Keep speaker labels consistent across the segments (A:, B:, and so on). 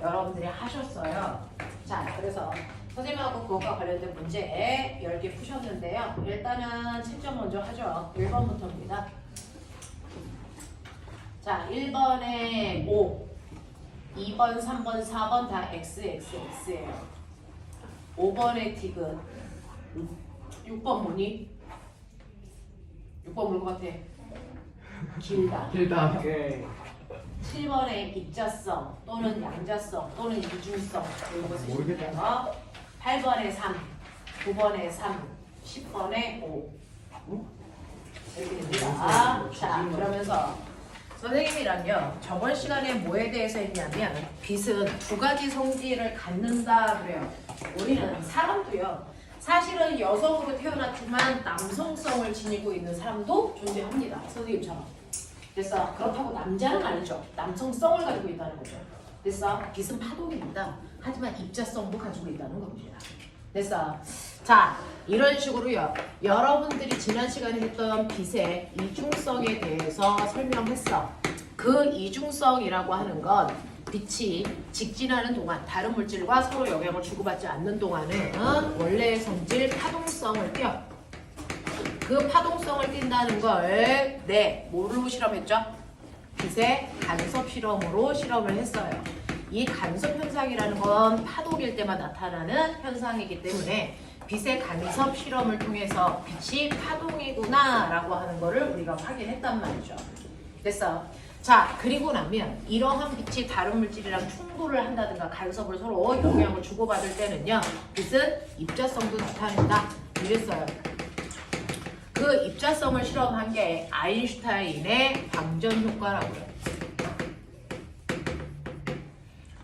A: 여러분들이 하셨어요. 자, 그래서 선생님하고 그것과 관련된 문제 10개 푸셨는데요. 일단은 채점 먼저 하죠. 1번부터입니다. 자, 1번에 5, 2번, 3번, 4번 다 X, X, X예요. 5번의 디귿, 6번 뭐니? 6번 뭘 것 같아? 길다.
B: 길다.
A: 7번의 입자성 또는 양자성 또는 이중성 이것을
B: 모르겠다.
A: 준비해서 8번에 3, 9번에 3, 10번에 5 이렇게 됩니다. 자, 그러면서 선생님이랑요 저번 시간에 뭐에 대해서 했냐면 빛은 두 가지 성질을 갖는다 그래요. 우리는 사람도요 사실은 여성으로 태어났지만 남성성을 지니고 있는 사람도 존재합니다. 선생님처럼. 그래서 그렇다고 남자는 아니죠. 남성성을 가지고 있다는 거죠. 그래서 빛은 파동입니다. 하지만 입자성도 가지고 있다는 겁니다. 그래서 자 이런 식으로요. 여러분들이 지난 시간에 했던 빛의 이중성에 대해서 설명했어. 그 이중성이라고 하는 건 빛이 직진하는 동안 다른 물질과 서로 영향을 주고받지 않는 동안은 원래의 성질 파동성을 띄어. 그 파동성을 띈다는 걸 뭐로 실험했죠? 빛의 간섭 실험으로 실험을 했어요. 이 간섭 현상이라는 건 파동일 때만 나타나는 현상이기 때문에 빛의 간섭 실험을 통해서 빛이 파동이구나 라고 하는 거를 우리가 확인했단 말이죠. 됐어. 자, 그리고 나면 이러한 빛이 다른 물질이랑 충돌을 한다든가 간섭을 서로 영향을 주고받을 때는요 빛은 입자성도 나타낸다 이랬어요. 그 입자성을 실험한 게 아인슈타인의 광전 효과라고요.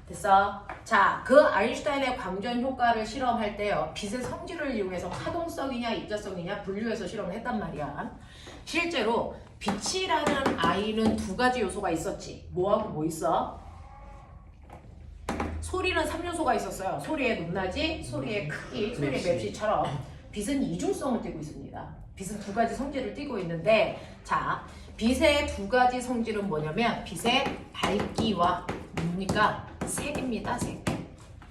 A: 됐어? 자, 그 아인슈타인의 광전 효과를 실험할 때요. 빛의 성질을 이용해서 파동성이냐 입자성이냐 분류해서 실험을 했단 말이야. 실제로 빛이라는 아이는 두 가지 요소가 있었지. 뭐하고 뭐 있어? 소리는 3요소가 있었어요. 소리의 높낮이, 소리의 크기, 소리의 맵시처럼 빛은 이중성을 띠고 있습니다. 빛은 두 가지 성질을 띠고 있는데 자, 빛의 두 가지 성질은 뭐냐면 빛의 밝기와 뭡니까? 색입니다. 색.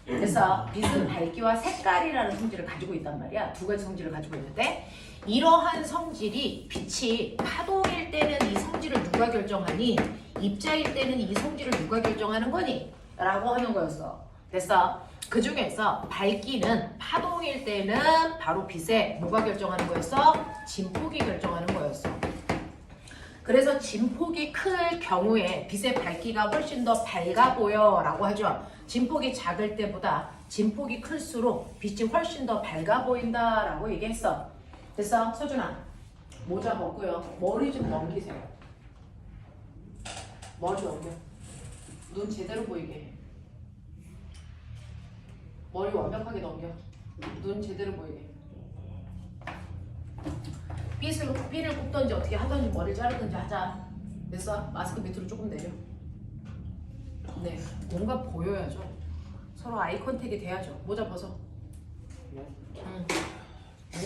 A: 그래서 빛은 밝기와 색깔이라는 성질을 가지고 있단 말이야. 두 가지 성질을 가지고 있는데 이러한 성질이 빛이 파동일 때는 이 성질을 누가 결정하니? 입자일 때는 이 성질을 누가 결정하는 거니? 라고 하는 거였어. 됐어? 그 중에서 밝기는 파동일 때는 바로 빛에 뭐가 결정하는 거였어? 진폭이 결정하는 거였어. 그래서 진폭이 클 경우에 빛의 밝기가 훨씬 더 밝아 보여 라고 하죠. 진폭이 작을 때보다 진폭이 클수록 빛이 훨씬 더 밝아 보인다 라고 얘기했어. 됐어? 서준아 모자 벗고요. 머리 좀 넘기세요. 머리 넘겨. 눈 제대로 보이게 해. 머리 완벽하게 넘겨. 눈 제대로 보이게. 핀을 꼽던지 어떻게 하던지 머리를 자르든지 하자. 됐어? 마스크 밑으로 조금 내려. 네, 뭔가 보여야죠. 서로 아이 컨택이 돼야죠. 모자 벗어. 응.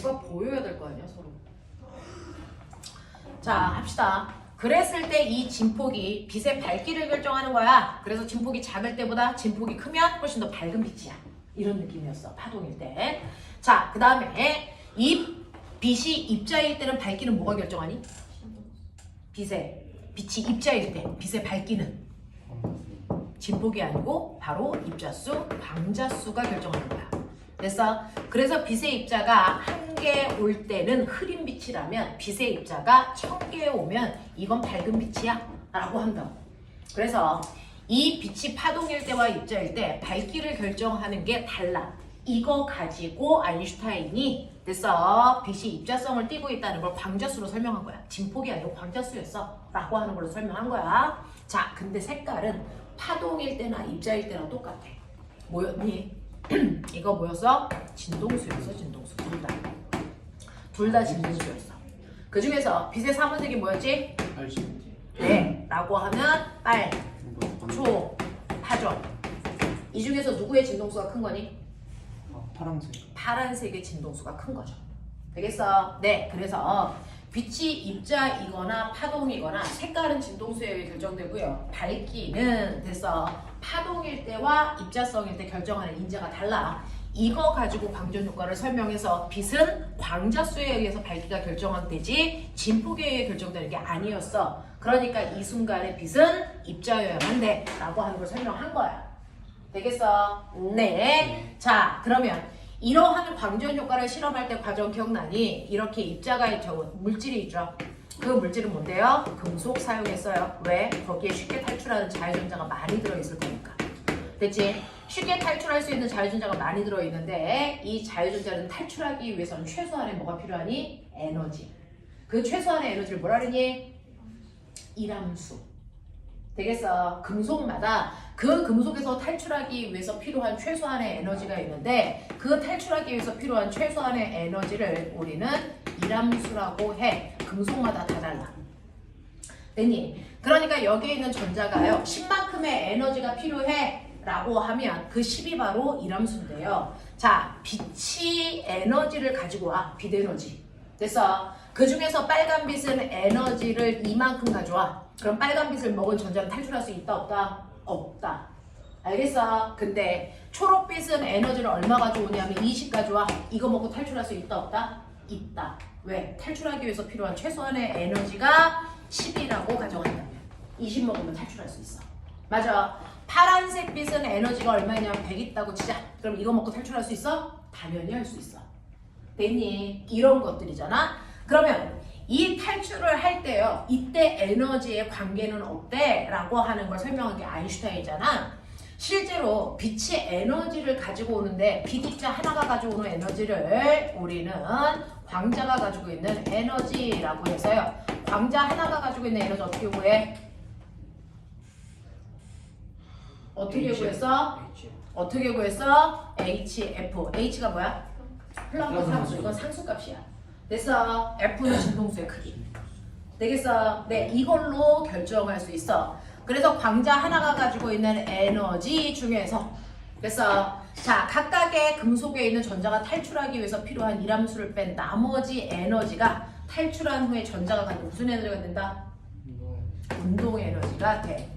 A: 뭔가 보여야 될 거 아니야 서로. 자, 합시다. 그랬을 때 이 진폭이 빛의 밝기를 결정하는 거야. 그래서 진폭이 작을 때보다 진폭이 크면 훨씬 더 밝은 빛이야. 이런 느낌이었어. 파동일 때. 자, 그 다음에 이 빛이 입자일 때는 밝기는 뭐가 결정하니? 빛이 입자일 때 빛의 밝기는 진폭이 아니고 바로 입자수, 광자수가 결정하는 거야. 됐어? 그래서 빛의 입자가 1개 올 때는 흐린 빛이라면 빛의 입자가 1000개 오면 이건 밝은 빛이야 라고 한다. 그래서 이 빛이 파동일 때와 입자일 때 밝기를 결정하는 게 달라. 이거 가지고 아인슈타인이 됐어. 빛이 입자성을 띠고 있다는 걸 광자수로 설명한 거야. 진폭이 아니고 광자수였어 라고 하는 걸로 설명한 거야. 자, 근데 색깔은 파동일 때나 입자일 때랑 똑같아. 뭐였니? 이거 뭐였어? 진동수였어. 진동수. 둘 다 진동수였어. 그 중에서 빛의 삼원색이 뭐였지? 네 라고 하면 빨, 초, 파죠. 이 중에서 누구의 진동수가 큰 거니?
B: 파란색.
A: 파란색의 진동수가 큰 거죠. 되겠어? 네, 그래서 빛이 입자이거나 파동이거나 색깔은 진동수에 의해 결정되고요. 밝기는 됐어. 파동일 때와 입자성일 때 결정하는 인자가 달라. 이거 가지고 광전 효과를 설명해서 빛은 광자수에 의해서 밝기가 결정되지 진폭에 의해 결정되는 게 아니었어. 그러니까 이 순간에 빛은 입자여야만 돼 라고 하는 걸 설명한 거야. 되겠어? 네. 자, 그러면 이러한 광전 효과를 실험할 때 과정 기억나니? 이렇게 입자가 있죠. 물질이 있죠. 그 물질은 뭔데요? 금속 사용했어요. 왜? 거기에 쉽게 탈출하는 자유전자가 많이 들어있을 거니까. 됐지? 쉽게 탈출할 수 있는 자유전자가 많이 들어있는데 이 자유전자는 탈출하기 위해서는 최소한의 뭐가 필요하니? 에너지. 그 최소한의 에너지를 뭐라 그러니? 일함수. 되겠어? 금속마다 그 금속에서 탈출하기 위해서 필요한 최소한의 에너지가 있는데 그 탈출하기 위해서 필요한 최소한의 에너지를 우리는 일함수라고 해. 금속마다 다 달라. 됐니? 그러니까 여기에 있는 전자가요 10만큼의 에너지가 필요해 라고 하면 그 10이 바로 일함수인데요. 자, 빛이 에너지를 가지고 와. 빛 에너지. 됐어? 그 중에서 빨간빛은 에너지를 이만큼 가져와. 그럼 빨간빛을 먹은 전자는 탈출할 수 있다 없다? 없다. 알겠어? 근데 초록빛은 에너지를 얼마 가져오냐면 20 가져와. 이거 먹고 탈출할 수 있다 없다? 있다. 왜? 탈출하기 위해서 필요한 최소한의 에너지가 10이라고 가정한다면 20 먹으면 탈출할 수 있어. 맞아. 파란색 빛은 에너지가 얼마냐면 100 있다고 치자. 그럼 이거 먹고 탈출할 수 있어? 당연히 할 수 있어. 됐니? 이런 것들이잖아. 그러면 이 탈출을 할 때요. 이때 에너지의 관계는 어때? 라고 하는 걸 설명한 게 아인슈타인이잖아. 실제로 빛이 에너지를 가지고 오는데 빛 입자 하나가 가지고 오는 에너지를 우리는 광자가 가지고 있는 에너지라고 해서요. 광자 하나가 가지고 있는 에너지 어떻게 구해? 어떻게 구했어? 어떻게 구했어? HF. H가 뭐야? 플랑크 상수. 이건 상수값이야. 됐어? F는 진동수의 크기. 되겠어? 네, 이걸로 결정할 수 있어. 그래서 광자 하나가 가지고 있는 에너지 중에서 됐어? 자, 각각의 금속에 있는 전자가 탈출하기 위해서 필요한 일함수를 뺀 나머지 에너지가 탈출한 후에 전자가 갖는 무슨 에너지가 된다? 운동 에너지가 돼.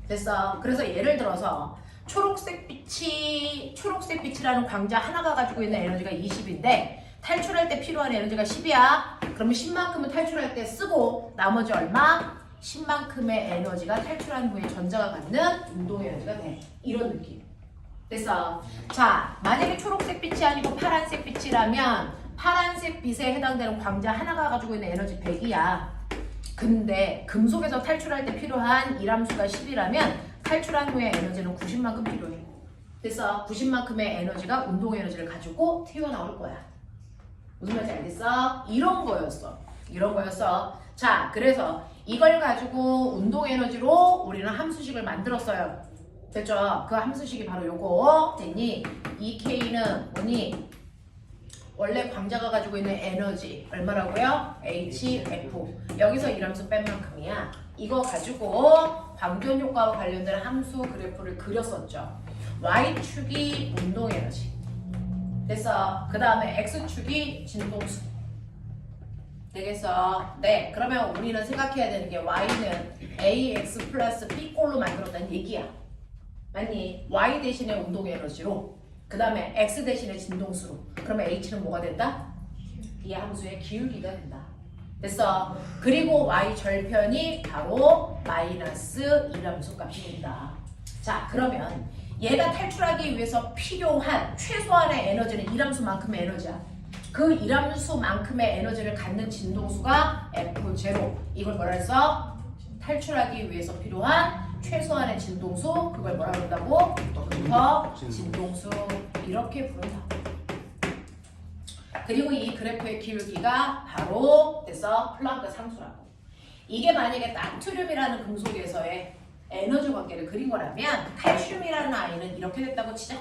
A: 됐어? 그래서 예를 들어서 초록색 빛이라는 광자 하나가 가지고 있는 에너지가 20인데 탈출할 때 필요한 에너지가 10이야. 그러면 10만큼은 탈출할 때 쓰고 나머지 얼마? 10만큼의 에너지가 탈출한 후에 전자가 갖는 운동 에너지가 돼. 이런 느낌. 됐어? 자, 만약에 초록색 빛이 아니고 파란색 빛이라면 파란색 빛에 해당되는 광자 하나가 가지고 있는 에너지 100이야. 근데 금속에서 탈출할 때 필요한 일함수가 10이라면 탈출한 후에 에너지는 90만큼 필요해. 됐어? 90만큼의 에너지가 운동 에너지를 가지고 튀어나올 거야. 무슨 말인지 알겠어? 이런 거였어. 이런 거였어. 자, 그래서 이걸 가지고 운동 에너지로 우리는 함수식을 만들었어요. 됐죠? 그 함수식이 바로 요거. 됐니? EK는 뭐니? 원래 광자가 가지고 있는 에너지 얼마라고요? HF. 여기서 일함수 뺀 만큼이야. 이거 가지고 광전 효과와 관련된 함수 그래프를 그렸었죠. Y축이 운동 에너지. 됐어. 그 다음에 X축이 진동수. 되겠어? 네. 그러면 우리는 생각해야 되는 게 Y는 AX 플러스 B꼴로 만들었다는 얘기야. 맞니? Y 대신에 운동 에너지로 그 다음에 X 대신에 진동수로. 그러면 H는 뭐가 된다? 이 함수의 기울기가 된다. 됐어? 그리고 Y 절편이 바로 마이너스 1함수 값입니다. 자, 그러면 얘가 탈출하기 위해서 필요한 최소한의 에너지는 1함수만큼의 에너지야. 그 1함수만큼의 에너지를 갖는 진동수가 F0. 이걸 뭐라 해서? 탈출하기 위해서 필요한 최소한의 진동수. 그걸 뭐라 그런다고? 부터 진동수. 이렇게 부른다. 그리고 이 그래프의 기울기가 바로 됐어? 플랑크 상수라고. 이게 만약에 나트륨이라는 금속에서의 에너지 관계를 그린 거라면 칼슘이라는 아이는 이렇게 됐다고 치자.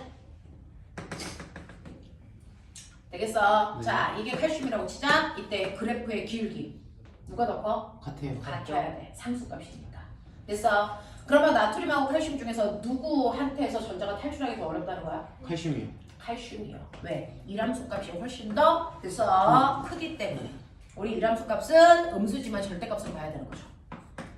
A: 되겠어? 네. 자, 이게 칼슘이라고 치자. 이때 그래프의 기울기 누가 더 커?
B: 같아요.
A: 같아야 돼. 상수값이니까. 됐어? 그러면 나트륨하고 칼슘 중에서 누구한테서 전자가 탈출하기 더 어렵다는 거야?
B: 칼슘이요.
A: 칼슘이요. 왜? 일함수 값이 훨씬 더 그래서 크기 때문에. 우리 일함수 값은 음수지만 절대값으로 봐야 되는 거죠.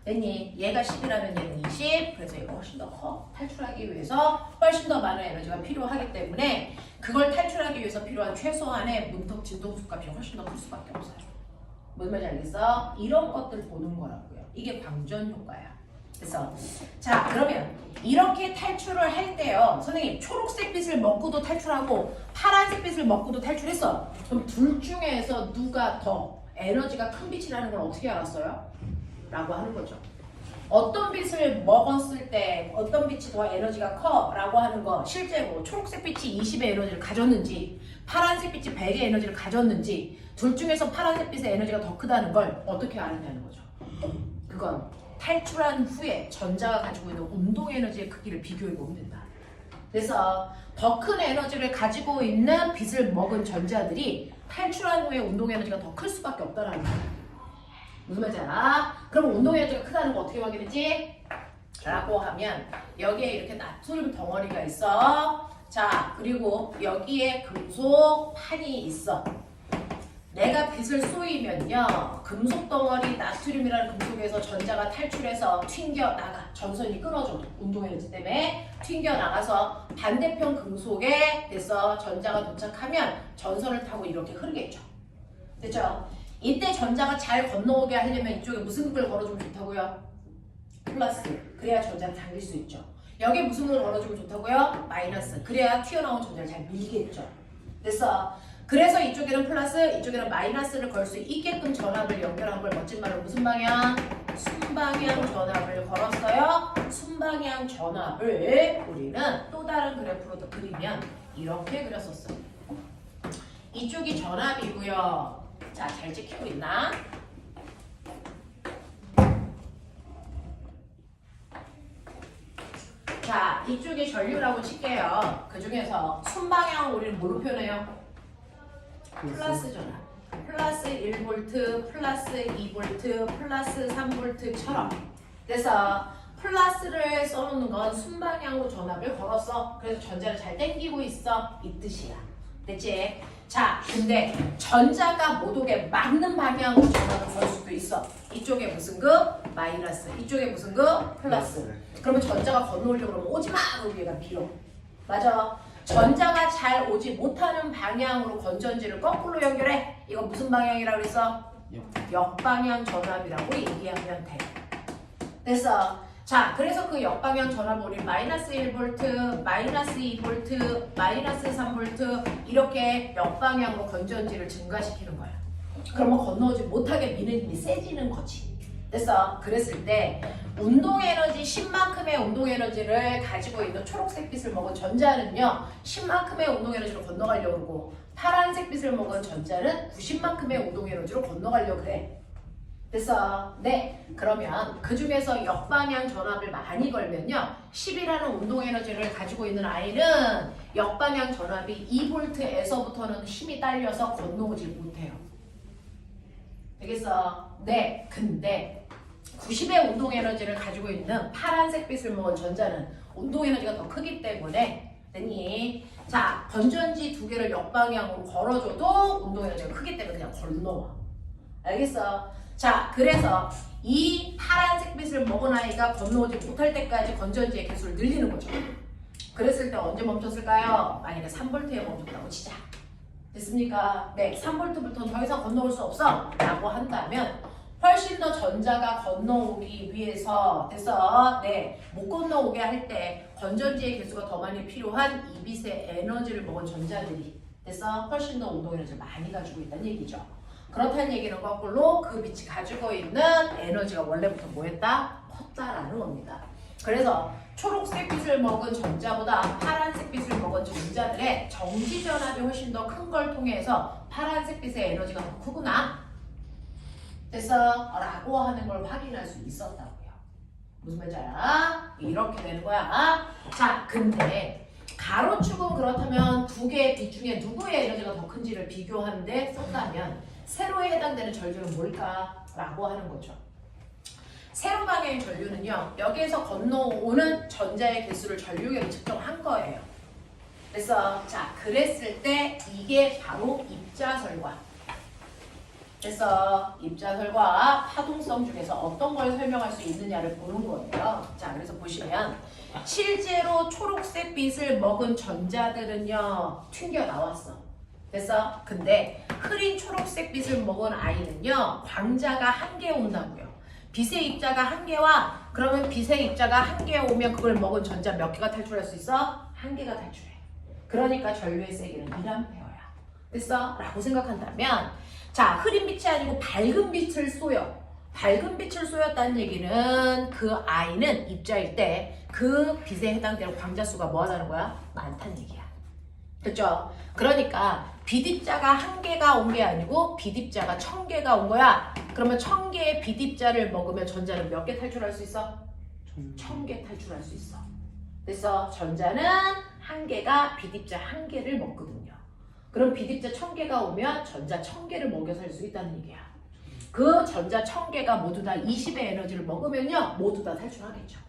A: 됐니? 얘가 10이라면 얘는 20. 그래서 얘가 훨씬 더 커. 탈출하기 위해서 훨씬 더 많은 에너지가 필요하기 때문에 그걸 탈출하기 위해서 필요한 최소한의 문턱 진동수 값이 훨씬 더 클 수밖에 없어요. 무슨 말인지 알겠어? 이런 것들 보는 거라고요. 이게 광전 효과야. 그래서 자 그러면 이렇게 탈출을 할 때요. 선생님 초록색 빛을 먹고도 탈출하고 파란색 빛을 먹고도 탈출했어. 그럼 둘 중에서 누가 더 에너지가 큰 빛이라는 걸 어떻게 알았어요? 라고 하는 거죠. 어떤 빛을 먹었을 때 어떤 빛이 더 에너지가 커 라고 하는 거 실제로 초록색 빛이 20의 에너지를 가졌는지 파란색 빛이 100의 에너지를 가졌는지 둘 중에서 파란색 빛의 에너지가 더 크다는 걸 어떻게 알았냐는 거죠. 그건 탈출한 후에 전자가 가지고 있는 운동 에너지의 크기를 비교해 보면 된다. 그래서 더 큰 에너지를 가지고 있는 빛을 먹은 전자들이 탈출한 후에 운동 에너지가 더 클 수밖에 없다는 거예요. 무슨 말인지 알아? 그럼 운동 에너지가 크다는 거 어떻게 확인했지? 라고 하면 여기에 이렇게 나트륨 덩어리가 있어. 자 그리고 여기에 금속 판이 있어. 내가 빛을 쏘이면요 금속 덩어리 나트륨이라는 금속에서 전자가 탈출해서 튕겨나가. 전선이 끊어져도 운동 에너지 때문에 튕겨나가서 반대편 금속에 돼서 전자가 도착하면 전선을 타고 이렇게 흐르겠죠. 됐죠? 이때 전자가 잘 건너오게 하려면 이쪽에 무슨 극을 걸어주면 좋다고요? 플러스. 그래야 전자를 당길 수 있죠. 여기에 무슨 극을 걸어주면 좋다고요? 마이너스. 그래야 튀어나온 전자를 잘 밀겠죠. 그래서 이쪽에는 플러스, 이쪽에는 마이너스를 걸 수 있게끔 전압을 연결한 걸 멋진 말로 무슨 방향? 순방향 전압을 걸었어요. 순방향 전압을 우리는 또 다른 그래프로 더 그리면 이렇게 그렸었어요. 이쪽이 전압이고요. 자, 잘 찍히고 있나? 자, 이쪽이 전류라고 칠게요. 그 중에서 순방향 우리는 뭐로 표현해요? 플러스 전압. 플러스 1V, 플러스 2V, 플러스 3V처럼. 그래서 플러스를 써놓는 건 순방향으로 전압을 걸었어. 그래서 전자를 잘 당기고 있어. 이 뜻이야. 됐지? 자, 근데 전자가 못 오게 막는 방향으로 전압을 걸 수도 있어. 이쪽에 무슨 그? 마이너스. 이쪽에 무슨 그? 플러스. 그러면 전자가 건너오려고 그러면 오지마! 그러고 얘가 밀어. 맞아. 전자가 잘 오지 못하는 방향으로 건전지를 거꾸로 연결해. 이거 무슨 방향이라고 그랬어? 역방향 전압이라고 얘기하면 돼. 됐어. 자, 그래서 그 역방향 전압을 우리 마이너스 1V, 마이너스 2V, 마이너스 3V 이렇게 역방향으로 건전지를 증가시키는 거야. 그러면 건너오지 못하게 미는 힘이 세지는 거지. 됐어. 그랬을 때 운동 에너지 10만큼의 운동 에너지를 가지고 있는 초록색 빛을 먹은 전자는요 10만큼의 운동 에너지로 건너가려고 그러고 파란색 빛을 먹은 전자는 90만큼의 운동 에너지로 건너가려고 그래. 됐어. 네. 그러면 그 중에서 역방향 전압을 많이 걸면요 10이라는 운동 에너지를 가지고 있는 아이는 역방향 전압이 2V에서부터는 힘이 딸려서 건너오지 못해요. 되겠어? 네. 근데 90의 운동 에너지를 가지고 있는 파란색 빛을 먹은 전자는 운동 에너지가 더 크기 때문에 됐니? 자, 건전지 두 개를 역방향으로 걸어줘도 운동 에너지가 크기 때문에 그냥 건너와. 알겠어? 자, 그래서 이 파란색 빛을 먹은 아이가 건너오지 못할 때까지 건전지의 개수를 늘리는 거죠. 그랬을 때 언제 멈췄을까요? 만약에 3V에 멈췄다고 치자. 됐습니까? 네, 3V부터는 더 이상 건너올 수 없어 라고 한다면 훨씬 더 전자가 건너오기 위해서 됐어? 네, 못 건너오게 할 때 건전지의 개수가 더 많이 필요한 이 빛의 에너지를 먹은 전자들이 됐어? 훨씬 더 운동 에너지를 많이 가지고 있다는 얘기죠. 그렇다는 얘기는 거꾸로 그 빛이 가지고 있는 에너지가 원래부터 뭐였다? 컸다라는 겁니다. 그래서 초록색 빛을 먹은 전자보다 파란색 빛을 먹은 전자들의 정지 전압이 훨씬 더 큰 걸 통해서 파란색 빛의 에너지가 더 크구나. 됐어? 라고 하는 걸 확인할 수 있었다고요. 무슨 말인지 알아? 이렇게 되는 거야. 자, 근데 가로축은 그렇다면 두 개의 빛 중에 누구의 에너지가 더 큰지를 비교하는데 썼다면 세로에 해당되는 전류는 뭘까? 라고 하는 거죠. 세로 방향의 전류는요. 여기에서 건너오는 전자의 개수를 전류계로 측정한 거예요. 그래서 자, 그랬을 때 이게 바로 입자설과 그래서 입자설과 파동성 중에서 어떤 걸 설명할 수 있느냐를 보는 거예요. 자, 그래서 보시면 실제로 초록색 빛을 먹은 전자들은요 튕겨 나왔어. 됐어? 근데 흐린 초록색 빛을 먹은 아이는요 광자가 한 개 온다고요. 빛의 입자가 한 개와 그러면 빛의 입자가 한 개 오면 그걸 먹은 전자 몇 개가 탈출할 수 있어? 한 개가 탈출해. 그러니까 전류의 세기는 1A야. 됐어? 라고 생각한다면 자, 흐린 빛이 아니고 밝은 빛을 쏘여. 밝은 빛을 쏘였다는 얘기는 그 아이는 입자일 때 그 빛에 해당되는 광자수가 뭐하다는 거야? 많다는 얘기야. 그렇죠? 그러니까 빛입자가 한 개가 온 게 아니고 빛입자가 1000개가 온 거야. 그러면 1000개의 빛입자를 먹으면 전자는 몇 개 탈출할 수 있어? 1000개 탈출할 수 있어. 그래서 전자는 한 개가 빛입자 한 개를 먹거든요. 그럼 빛입자 1000개가 오면 전자 1000개를 먹여 살 수 있다는 얘기야. 그 전자 1000개가 모두 다 20의 에너지를 먹으면요 모두 다 탈출하겠죠.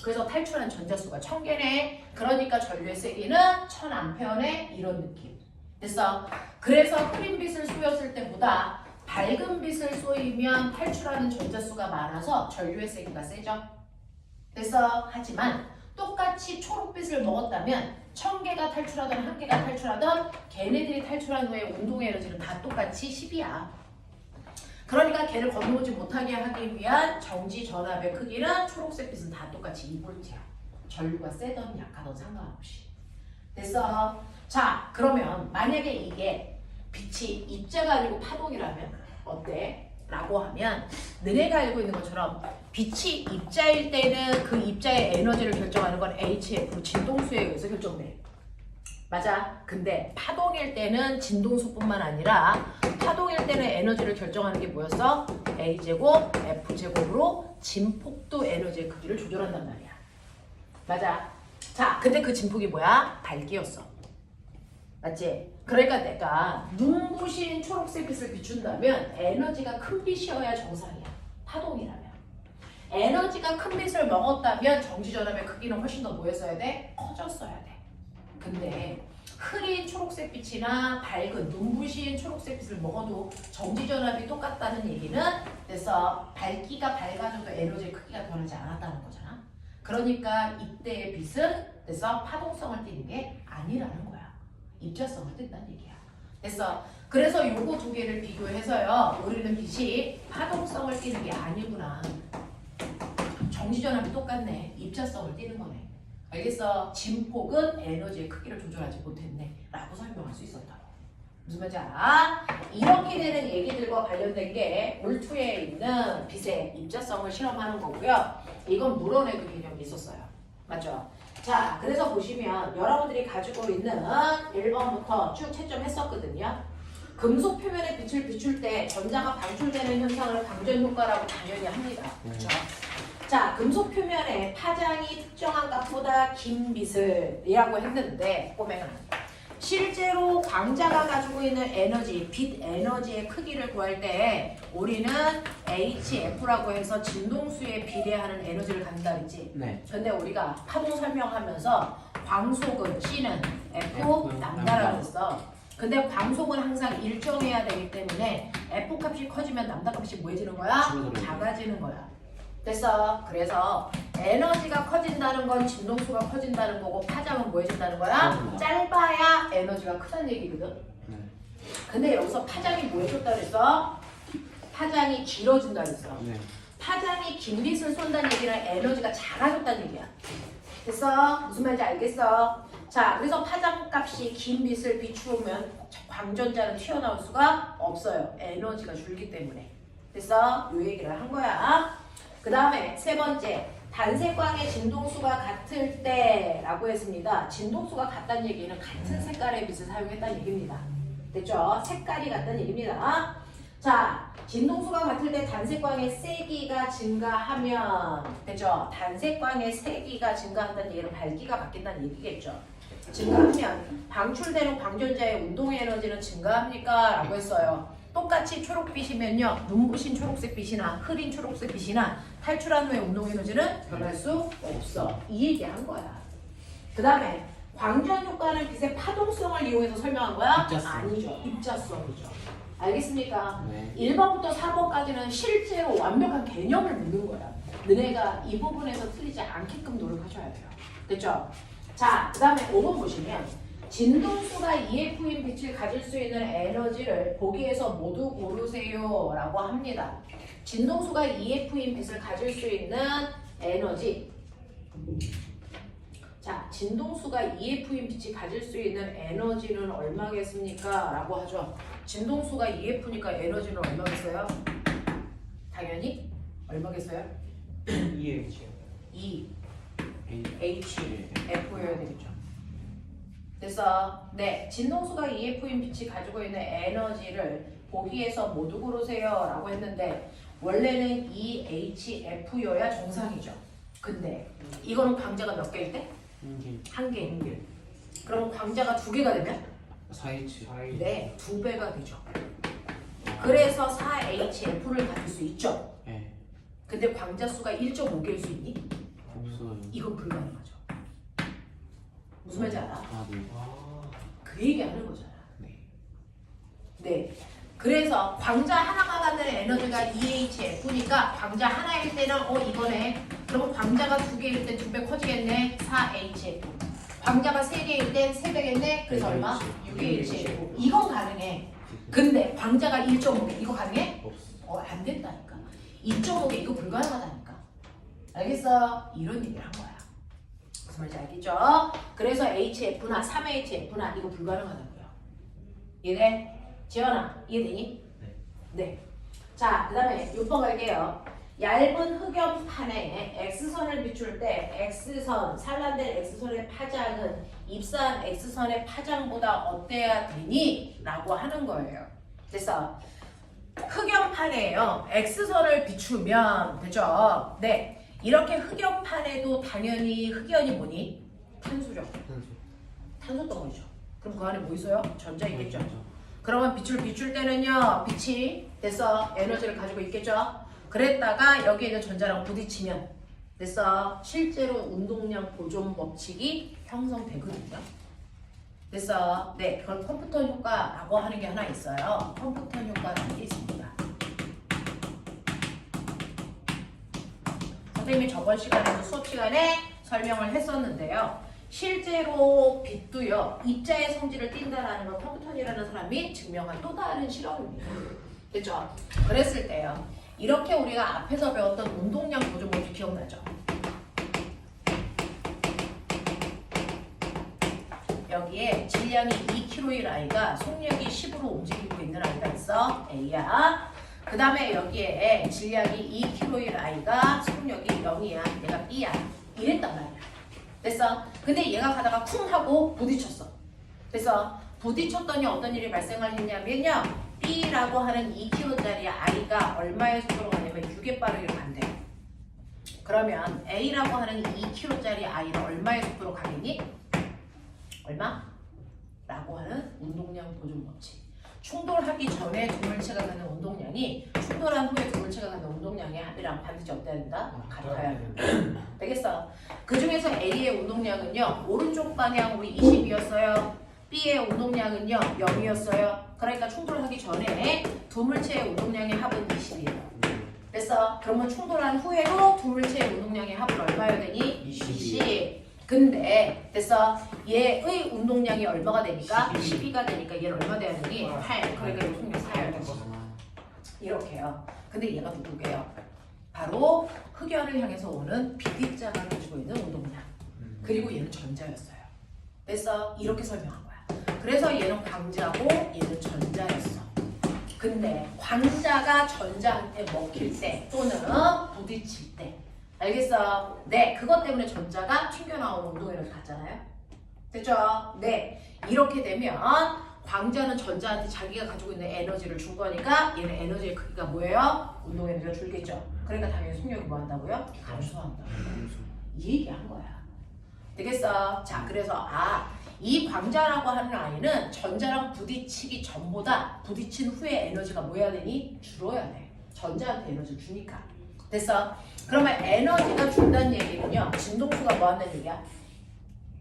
A: 그래서 탈출한 전자수가 1000개네. 그러니까 전류의 세기는 1000A네. 이런 느낌. 됐어? 그래서 흐린 빛을 쏘였을 때보다 밝은 빛을 쏘이면 탈출하는 전자수가 많아서 전류의 세기가 세죠. 됐어? 하지만 똑같이 초록빛을 먹었다면 1000개가 탈출하든 1개가 탈출하든 걔네들이 탈출한 후에 운동 에너지는 다 똑같이 10이야. 그러니까 걔를 건너오지 못하게 하기 위한 정지 전압의 크기는 초록색 빛은 다 똑같이 2V야. 전류가 세든 약하든 상관없이. 됐어? 자, 그러면 만약에 이게 빛이 입자가 아니고 파동이라면 어때? 라고 하면 너네가 알고 있는 것처럼 빛이 입자일 때는 그 입자의 에너지를 결정하는 건 HF, 진동수에 의해서 결정돼. 맞아. 근데 파동일 때는 진동수뿐만 아니라 파동일 때는 에너지를 결정하는 게 뭐였어? A제곱, F제곱으로 진폭도 에너지의 크기를 조절한단 말이야. 맞아. 자, 근데 그 진폭이 뭐야? 밝기였어. 맞지? 그러니까 내가 눈부신 초록색 빛을 비춘다면 에너지가 큰 빛이어야 정상이야. 파동이라면. 에너지가 큰 빛을 먹었다면 정지전압의 크기는 훨씬 더 뭐였어야 돼? 커졌어야 돼. 근데 흐린 초록색 빛이나 밝은 눈부신 초록색 빛을 먹어도 정지전압이 똑같다는 얘기는 그래서 밝기가 밝아져도 에너지의 크기가 변하지 않았다는 거잖아. 그러니까 이때의 빛은 그래서 파동성을 띠는 게 아니라는 거야. 입자성을 띈다는 얘기야. 됐어. 그래서 요거 두 개를 비교해서요. 우리는 빛이 파동성을 띠는 게 아니구나. 정지전압이 똑같네. 입자성을 띠는 거네. 알겠어? 진폭은 에너지의 크기를 조절하지 못했네. 라고 설명할 수 있었다고. 무슨 말인지 알아? 이렇게 되는 얘기들과 관련된 게 물투에 있는 빛의 입자성을 실험하는 거고요. 이건 물어내도 개념이 있었어요. 맞죠? 자, 그래서 보시면 여러분들이 가지고 있는 1번부터 쭉 채점했었거든요. 금속 표면에 빛을 비출 때 전자가 방출되는 현상을 방전 효과라고 당연히 합니다. 그렇죠? 자, 금속 표면에 파장이 특정한 값보다 긴 빛을 이라고 했는데 꼬맹아, 실제로 광자가 가지고 있는 에너지, 빛 에너지의 크기를 구할 때 우리는 HF라고 해서 진동수에 비례하는 에너지를 갖는다 그랬지?
B: 네.
A: 근데 우리가 파동 설명하면서 광속은 C는 F 남다라고 했어. 근데 광속은 항상 일정해야 되기 때문에 F 값이 커지면 남다 값이 뭐해지는 거야? 작아지는 거야. 됐어. 그래서 에너지가 커진다는 건 진동수가 커진다는 거고 파장은 뭐해진다는 거야? 짧아야 에너지가 크다는 얘기거든. 근데 여기서 파장이 뭐해줬다 그랬어? 파장이 길어진다 그랬어. 파장이 긴 빛을 쏜다는 얘기는 에너지가 작아졌다는 얘기야. 됐어? 무슨 말인지 알겠어? 자, 그래서 파장값이 긴 빛을 비추면 광전자는 튀어나올 수가 없어요. 에너지가 줄기 때문에. 됐어? 요 얘기를 한 거야. 그 다음에 세 번째, 단색광의 진동수가 같을 때라고 했습니다. 진동수가 같다는 얘기는 같은 색깔의 빛을 사용했다는 얘기입니다. 됐죠? 색깔이 같다는 얘기입니다. 자, 진동수가 같을 때 단색광의 세기가 증가하면, 됐죠? 단색광의 세기가 증가한다는 얘기는 밝기가 바뀐다는 얘기겠죠. 증가하면 방출되는 광전자의 운동 에너지는 증가합니까? 라고 했어요. 똑같이 초록빛이면요, 눈부신 초록색 빛이나 흐린 초록색 빛이나 탈출한 후에 운동 에너지는 변할 수 없어. 이 얘기한 거야. 그 다음에 광전 효과는 빛의 파동성을 이용해서 설명한 거야?
B: 입자성.
A: 아니죠. 입자성이죠. 알겠습니까?
B: 네.
A: 1번부터 4번까지는 실제로 완벽한 개념을 묻는 거야. 너네가 이 부분에서 틀리지 않게끔 노력하셔야 돼요. 됐죠? 자, 그 다음에 5번 보시면 진동수가 EF인 빛을 가질 수 있는 에너지를 보기에서 모두 고르세요 라고 합니다. 진동수가 EF인 빛을 가질 수 있는 에너지. 자, 진동수가 EF인 빛이 가질 수 있는 에너지는 얼마겠습니까? 라고 하죠. 진동수가 EF니까 에너지는 얼마겠어요? 당연히 얼마겠어요?
C: EH.
A: F여야 되겠죠. 그래서 네, 진동수가 EF인 빛이 가지고 있는 에너지를 보기에서 모두 고르세요 라고 했는데 원래는 EHF여야 정상이죠. 근데 이거는 광자가 몇 개일 때? 한 개. 그럼 광자가 두 개가 되면?
B: 4H.
A: 네, 두 배가 되죠. 그래서 4HF를 가질 수 있죠.
B: 네.
A: 근데 광자 수가 1.5개일 수 있니?
B: 없어요.
A: 이건 불가능하죠. 무슨 말인지 알아?
B: 아, 네.
A: 그 얘기하는 거잖아.
B: 네.
A: 네. 그래서 광자 하나가 갖는 에너지가 EHF니까 광자 하나일 때는 이거네. 그럼 광자가 두 개일 때 두 배 커지겠네. 4HF. 광자가 세 개일 땐 세 배겠네. 그래서 얼마? 6HF. 이건 가능해. 근데 광자가 1.5개. 이거 가능해?
B: 없어.
A: 안 된다니까. 2.5개 이거 불가능하다니까. 알겠어? 이런 얘기를 한 거야. 무슨 말인지 알겠죠? 그래서 HF나 3HF나 이거 불가능하다고요. 이해돼? 지연아, 이해되니? 네. 자, 그 다음에 6번 갈게요. 얇은 흑연판에 X선을 비출 때 X선, 산란된 X선의 파장은 입사한 X선의 파장보다 어때야 되니? 라고 하는 거예요. 그래서 흑연판에요. X선을 비추면 되죠? 네. 이렇게 흑연판에도 당연히 흑연이 뭐니? 탄소죠. 탄소 덩어리죠. 그럼 그 안에 뭐 있어요? 전자 있겠죠. 그러면 빛을 비출 때는요, 빛이 됐어 에너지를 가지고 있겠죠. 그랬다가 여기에 있는 전자랑 부딪히면 됐어 실제로 운동량 보존 법칙이 형성되거든요. 됐어. 네, 그걸 컴퓨터 효과라고 하는 게 하나 있어요. 컴퓨터 효과라는 게 있습니다. 선생님이 저번 시간에도 수업 시간에 설명을 했었는데요. 실제로 빛도요 입자의 성질을 띈다라는 걸 컴퓨턴이라는 사람이 증명한 또 다른 실험입니다. 됐죠? 그랬을 때요 이렇게 우리가 앞에서 배웠던 운동량 보존 법칙 기억나죠? 여기에 질량이 2kg일 아이가 속력이 10으로 움직이고 있는 아이가 있어. A야. 그 다음에 여기에 질량이 2kg일 아이가 속력이 0이야. 얘가 B야. 이랬단 말이야. 됐어? 근데 얘가 가다가 쿵 하고 부딪혔어. 그래서 부딪혔더니 어떤 일이 발생을 했냐면요. B라고 하는 2kg짜리 아이가 얼마의 속도로 가냐면 6의 빠르기로 간대요. 그러면 A라고 하는 2kg짜리 아이는 얼마의 속도로 가겠니? 얼마? 라고 하는 운동량 보존 법칙. 충돌하기 전에 두물체가 갖는 운동량이 충돌한 후에 두물체가 갖는 운동량의 합이랑 반드시 어때야 된다? 같아야 된다. 되겠어? 그 중에서 A의 운동량은요 오른쪽 방향으로 20이었어요. B의 운동량은요 0이었어요. 그러니까 충돌하기 전에 두물체의 운동량의 합은 20이에요. 됐어? 그러면 충돌한 후에도 두물체의 운동량의 합은 얼마여야 되니? 20. 근데 됐어? 얘의 운동량이 얼마가 되니까? 12가 되니까 얘는 얼마 돼야 되니? 8. 그러니까 이 속력 4야 되지. 이렇게요. 근데 얘가 누구게요? 바로 흑연을 향해서 오는 빛입자가 가지고 있는 운동량. 그리고 얘는 전자였어요. 됐어? 이렇게 설명한 거야. 그래서 얘는 광자고 얘는 전자였어. 근데 광자가 전자한테 먹힐 때 또는 부딪힐 때 알겠어? 네, 그것 때문에 전자가 튕겨나오는 운동에너지 같잖아요. 됐죠? 네, 이렇게 되면 광자는 전자한테 자기가 가지고 있는 에너지를 준 거니까 얘는 에너지의 크기가 뭐예요? 운동에너지가 줄겠죠. 그러니까 당연히 속력이 뭐 한다고요? 감소한다고. 이 얘기한 거야. 되겠어? 자, 그래서 이 광자라고 하는 아이는 전자랑 부딪히기 전보다 부딪힌 후에 에너지가 뭐 해야 되니? 줄어야 돼. 전자한테 에너지를 주니까. 됐어? 그러면 에너지가 준다는 얘기는요. 진동수가 뭐 한다는 얘기야?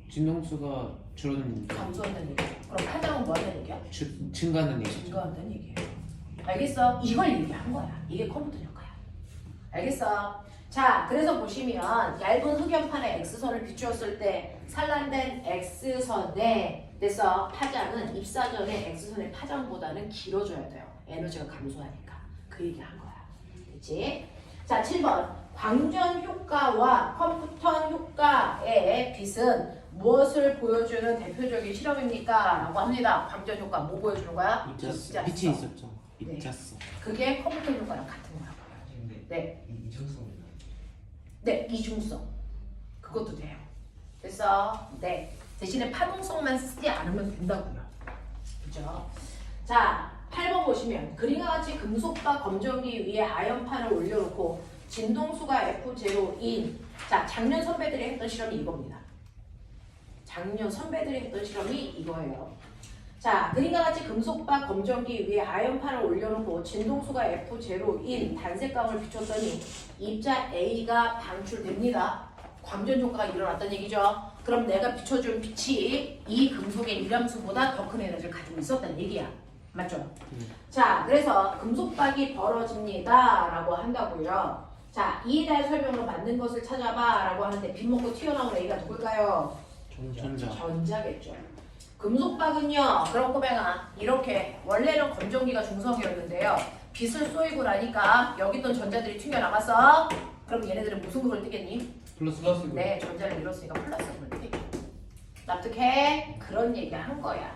B: 진동수가 줄어드는 얘기.
A: 감소한다는 얘기야. 그럼 파장은 뭐 한다는 얘기야?
B: 증가하는 얘기.
A: 증가한다는 얘기예요. 알겠어? 이걸 얘기한 거야. 이게 컴퓨터 효과야. 알겠어? 자, 그래서 보시면 얇은 흑연판에 X선을 비추었을 때 산란된 X선에 그래서 파장은 입사전에 X선의 파장보다는 길어져야 돼요. 에너지가 감소하니까. 그 얘기한 거야. 됐지? 자, 7번. 광전 효과와 컴퓨턴 효과의 빛은 무엇을 보여주는 대표적인 실험입니까? 라고 합니다. 광전 효과 뭐 보여주는 거야?
B: 입자성. 빛이 있었죠.
A: 네.
B: 입자성.
A: 그게 컴퓨터 효과랑 같은 거라고요.
C: 근데
A: 네.
C: 이중성이나
A: 네, 이중성. 그것도 돼요. 그래서 네. 대신에 파동성만 쓰지 않으면 된다고요. 그죠? 자, 8번 보시면 그림과 같이 금속과 검정기 위에 아연판을 올려놓고 진동수가 F0인 자, 작년 선배들이 했던 실험이 이겁니다. 작년 선배들이 했던 실험이 이거예요. 자, 그림과 같이 금속과 검정기 위에 아연판을 올려놓고 진동수가 F0인 단색광을 비췄더니 입자 A가 방출됩니다. 광전 효과가 일어났다는 얘기죠. 그럼 내가 비춰준 빛이 이 금속의 이람수보다 더 큰 에너지를 가지고 있었다는 얘기야. 맞죠? 자, 그래서 금속박이 벌어집니다. 라고 한다고요. 자, 이에 대한 설명으로 맞는 것을 찾아봐. 라고 하는데 빗 먹고 튀어나온 A가 누굴까요?
B: 전자.
A: 전자겠죠. 금속박은요, 그런 꼬맹아, 이렇게 원래는 검정기가 중성이었는데요. 빛을 쏘이고 나니까 여기 있던 전자들이 튕겨나갔어. 그럼 얘네들은 무슨 극을 뜨겠니?
B: 플러스.
A: 네, 전자를 잃었으니까 플러스 극을 뜨겠죠. 납득해? 그런 얘기를 한 거야.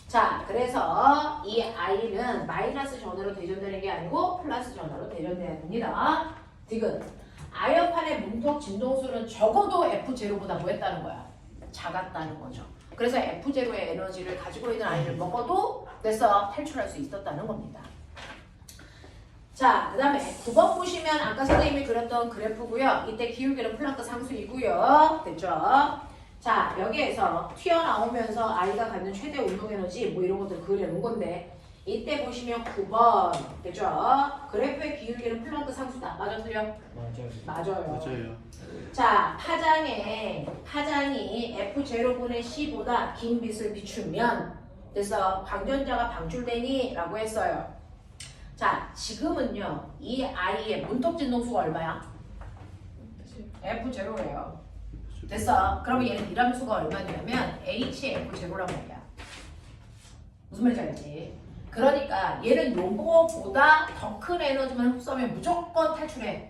A: 자, 그래서 이 I는 마이너스 전화로 대전되는 게 아니고 플러스 전화로 대전돼야 됩니다. 디귿. 아연판의 문턱 진동수는 적어도 F0보다 뭐 했다는 거야? 작았다는 거죠. 그래서 F0의 에너지를 가지고 있는 아이를 먹어도 그래서 탈출할 수 있었다는 겁니다. 자, 그 다음에 9번 보시면 아까 선생님이 그렸던 그래프고요. 이때 기울기는 플랑크 상수이고요. 됐죠? 자, 여기에서 튀어나오면서 아이가 갖는 최대 운동에너지 뭐 이런 것들 그려놓은 건데 이때 보시면 9번 됐죠? 그래프의 기울기는 플랑크 상수다. 맞아, 틀려? 맞아요.
B: 맞아요.
A: 자, 파장이 F0분의 C보다 긴 빛을 비추면 그래서 광전자가 방출되니? 라고 했어요. 자, 지금은요 이 아이의 문턱 진동수가 얼마야? F0예요. 됐어. 그러면 얘는 이람수가 얼마냐면 HF0란 말이야. 무슨 말인지 알지? 그러니까 얘는 요거보다 더 큰 에너지만 흡수하면 무조건 탈출해.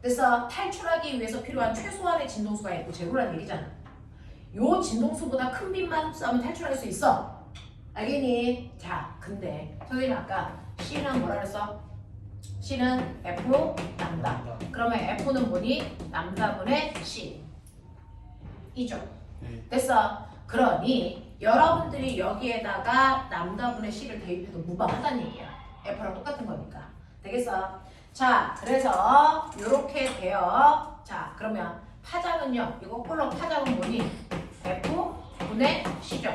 A: 그래서 탈출하기 위해서 필요한 최소한의 진동수가 F0라는 얘기잖아. 요 진동수보다 큰 빛만 흡수하면 탈출할 수 있어. 알겠니? 자, 근데 선생님 아까 C는 뭐라 그랬어? C는 F 람다. 그러면 F는 뭐니? 람다분의 C. 이죠.
B: 네.
A: 됐어. 그러니 여러분들이 여기에다가 람다분의 C를 대입해도 무방하다는 얘기야. F랑 똑같은 거니까. 되겠어? 자, 그래서 이렇게 돼요. 자, 그러면 파장은요. 이거 콜럼 파장은 뭐니? F분의 C죠.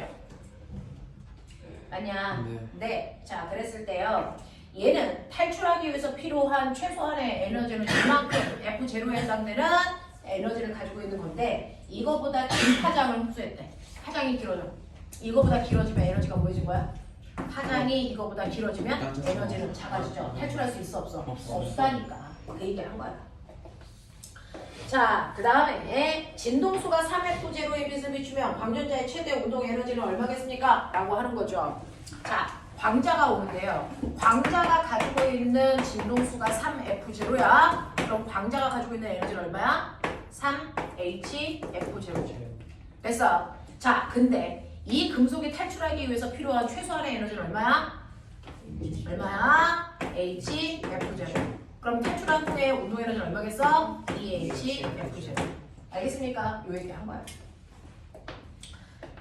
A: 아니야. 네. 자, 그랬을 때요. 얘는 탈출하기 위해서 필요한 최소한의 에너지는 이만큼 F0에 해당되는 에너지를 가지고 있는 건데 이거보다 긴 파장을 흡수했대. 파장이 길어져. 이거보다 길어지면 에너지가 뭐해진 거야? 파장이 이거보다 길어지면
B: 낮아져.
A: 에너지는 작아지죠. 탈출할 수 있어 없어?
B: 없어.
A: 없다니까. 그 얘기를 한 거야. 자, 그 다음에 진동수가 3F0의 빛을 비추면 광전자의 최대 운동 에너지는 얼마겠습니까? 라고 하는 거죠. 자, 광자가 오는데요. 광자가 가지고 있는 진동수가 3F0야. 그럼 광자가 가지고 있는 에너지는 얼마야? 3HF0죠. 됐어. 자, 근데 이 금속이 탈출하기 위해서 필요한 최소한의 에너지는 얼마야? 얼마야? HF0. 그럼 탈출한 후에 운동 에너지는 얼마겠어? EHF0. 알겠습니까? 요 얘기 한 거야.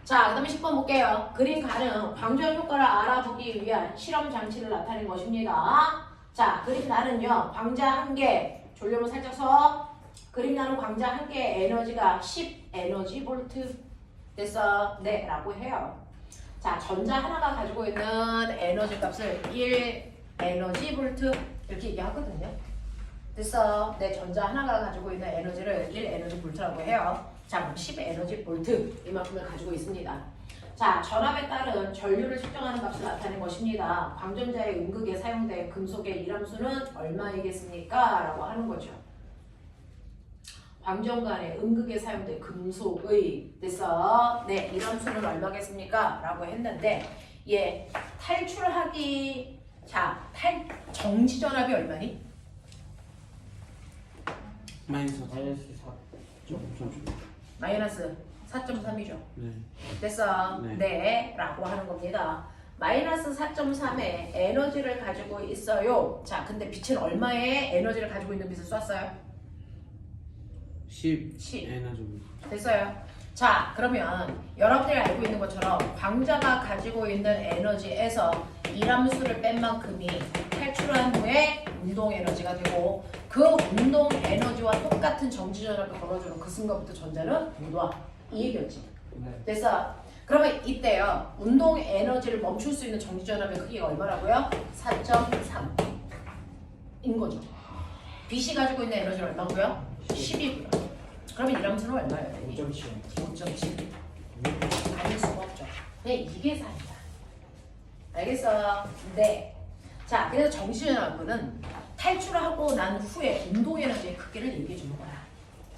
A: 자, 그 다음에 10번 볼게요. 그림 가는 광전 효과를 알아보기 위한 실험 장치를 나타낸 것입니다. 자, 그림 나는요. 광자 한 개, 졸려면 살짝 서. 그림 나는 광자 한 개의 에너지가 10 에너지 볼트. 됐어? 네, 라고 해요. 자, 전자 하나가 가지고 있는 에너지 값을 1 에너지 볼트 이렇게 얘기하거든요. 됐어? 네, 전자 하나가 가지고 있는 에너지를 1 에너지 볼트라고 해요. 자, 그럼 10의 에너지 볼트 이만큼을 가지고 있습니다. 자, 전압에 따른 전류를 측정하는 값을 나타낸 것입니다. 광전자의 음극에 사용된 금속의 일함수는 얼마이겠습니까? 라고 하는 거죠. 광전간의 음극에 사용된 금속의 됐어. 네, 일함수는 얼마겠습니까? 라고 했는데 예, 탈출하기 자, 정지전압이 얼마니?
B: 마이너스
C: 마이너스 4.
A: 마이너스 4.3이죠.
B: 네.
A: 됐어.
B: 네.
A: 네. 라고 하는 겁니다. 마이너스 4.3의 에너지를 가지고 있어요. 자, 근데 빛은 얼마의 에너지를 가지고 있는 빛을 쐈어요?
B: 10
A: 10.
B: 에너지.
A: 됐어요. 자, 그러면 여러분들이 알고 있는 것처럼 광자가 가지고 있는 에너지에서 이람수를 뺀 만큼이 탈출한 후에 운동 에너지가 되고 그 운동 에너지와 똑같은 정지전압을 걸어주는 그 순간부터 전자는 무도화. 이 얘기였지.
C: 네.
A: 됐어. 그러면 이때요. 운동 에너지를 멈출 수 있는 정지전압의 크기가 얼마라고요? 4.3인 거죠. 빛이 가지고 있는 에너지는 얼마고요? 10이고요. 그러면 이람수는 얼마예요?
C: 5.7.
A: 5.7. 아닐 수가 없죠. 네, 이게 사입니다. 알겠어? 네. 자, 그래서 정지전압은 탈출하고 난 후에 운동 에너지의 크기를 얘기해 주는 거야.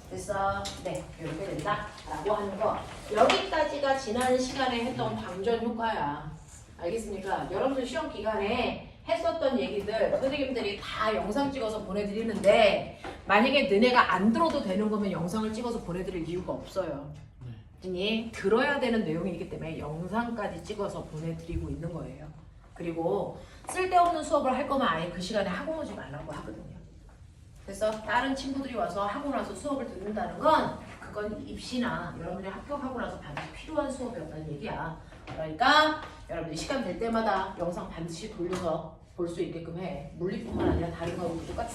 A: 됐어? 네, 이렇게 된다. 라고 하는 거. 여기까지가 지난 시간에 했던 방전 효과야. 알겠습니까? 여러분들 시험 기간에 했었던 얘기들 선생님들이 다 영상 찍어서 보내드리는데 만약에 너네가 안 들어도 되는 거면 영상을 찍어서 보내드릴 이유가 없어요. 이 들어야 되는 내용이기 때문에 영상까지 찍어서 보내드리고 있는 거예요. 그리고 쓸데없는 수업을 할 거면 아예 그 시간에 학원 오지 말라고 하거든요. 그래서 다른 친구들이 와서 하고 나서 수업을 듣는다는 건 그건 입시나 여러분들이 합격하고 나서 반드시 필요한 수업이었다는 얘기야. 그러니까 여러분들이 시간 될 때마다 영상 반드시 돌려서 볼 수 있게끔 해. 물리뿐만 아니라 다른 거하고도 똑같아.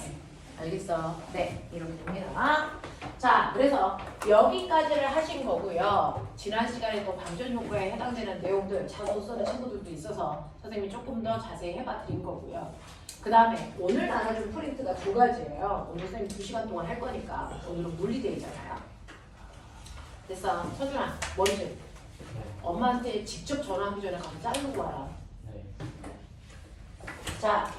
A: 알겠어? 네, 이렇게 됩니다. 자, 그래서 여기까지를 하신 거고요. 지난 시간에 또 방전 효과에 해당되는 내용들 자소 쓰는 친구들도 있어서 선생님이 조금 더 자세히 해봐 드린 거고요. 그 다음에 오늘 나눠준 프린트가 2가지예요. 오늘 선생님 2시간 동안 할 거니까 오늘은 물리데이잖아요. 됐어. 서준아, 머리를 엄마한테 직접 전화하기 전에 가서 자르고 와라.
C: 네.
A: 자,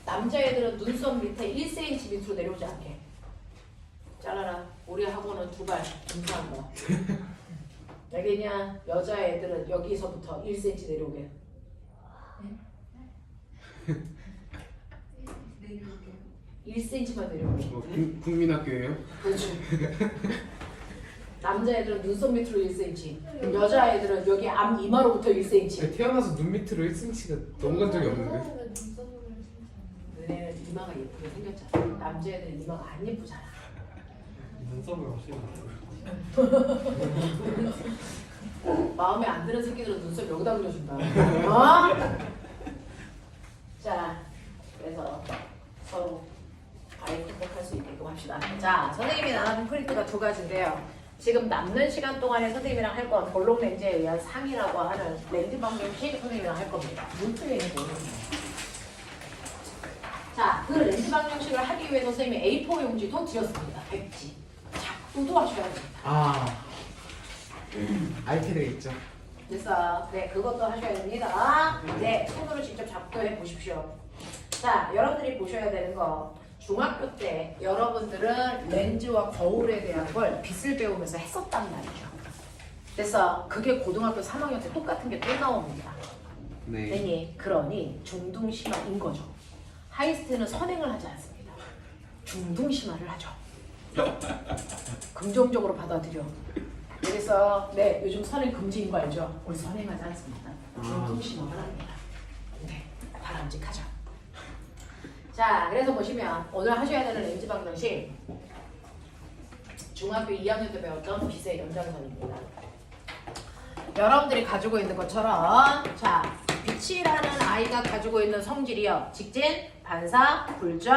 A: 남자애들은 눈썹 밑에 1cm 밑으로 내려오지 않게 잘라라. 우리 학원은 2발 중요한 거. 알겠냐? 여자애들은 여기서부터 1cm 내려오게. 1cm만 내려오게.
B: 국민학교예요?
A: 그렇지. 남자애들은 눈썹 밑으로 1cm, 여자애들은 여기 앞 이마로부터 1cm.
D: 태어나서 눈 밑으로 1cm가 넘어간 적이 없는데.
A: 너네는 이마가 예쁘게 생겼잖아. 남자애들은 이마가 안 예쁘잖아.
C: 눈썹을 없이
A: 마음에 안 드는 새끼들은 눈썹 여기다 그려준다. 어? 자, 그래서 서로 아이 극복할 수 있게끔 합시다. 자, 선생님이 나눠준 프린트가 2가지인데요. 지금 남는 시간 동안에 선생님이랑 할 건 볼록 렌즈에 의한 상이라고 하는 렌즈 방정식 선생님이랑 할 겁니다. 문틀에 있는 거예요. 자, 그 렌즈 방정식을 하기 위해서 선생님이 A4 용지도 드렸습니다. 100지. 작두도 하셔야 됩니다.
D: 아, 아이패드가 있죠.
A: 됐어. 네, 그것도 하셔야 됩니다. 네, 손으로 직접 작도해 보십시오. 자, 여러분들이 보셔야 되는 거. 중학교 때 여러분들은 렌즈와 거울에 대한 걸 빛을 배우면서 했었단 말이죠. 그래서 그게 고등학교 3학년 때 똑같은 게 또 나옵니다.
B: 네.
A: 되니 그러니 중등심화인 거죠. 하이스트는 선행을 하지 않습니다. 중등심화를 하죠. 긍정적으로 받아들여. 그래서 네, 요즘 선행 금지인 거 알죠? 우리 선행하지 않습니다. 중등심화를 합니다. 네, 바람직하죠. 자, 그래서 보시면 오늘 하셔야 되는 렌즈 방정식 중학교 2학년 때 배웠던 빛의 연장선입니다. 여러분들이 가지고 있는 것처럼 자, 빛이라는 아이가 가지고 있는 성질이요. 직진, 반사, 굴절,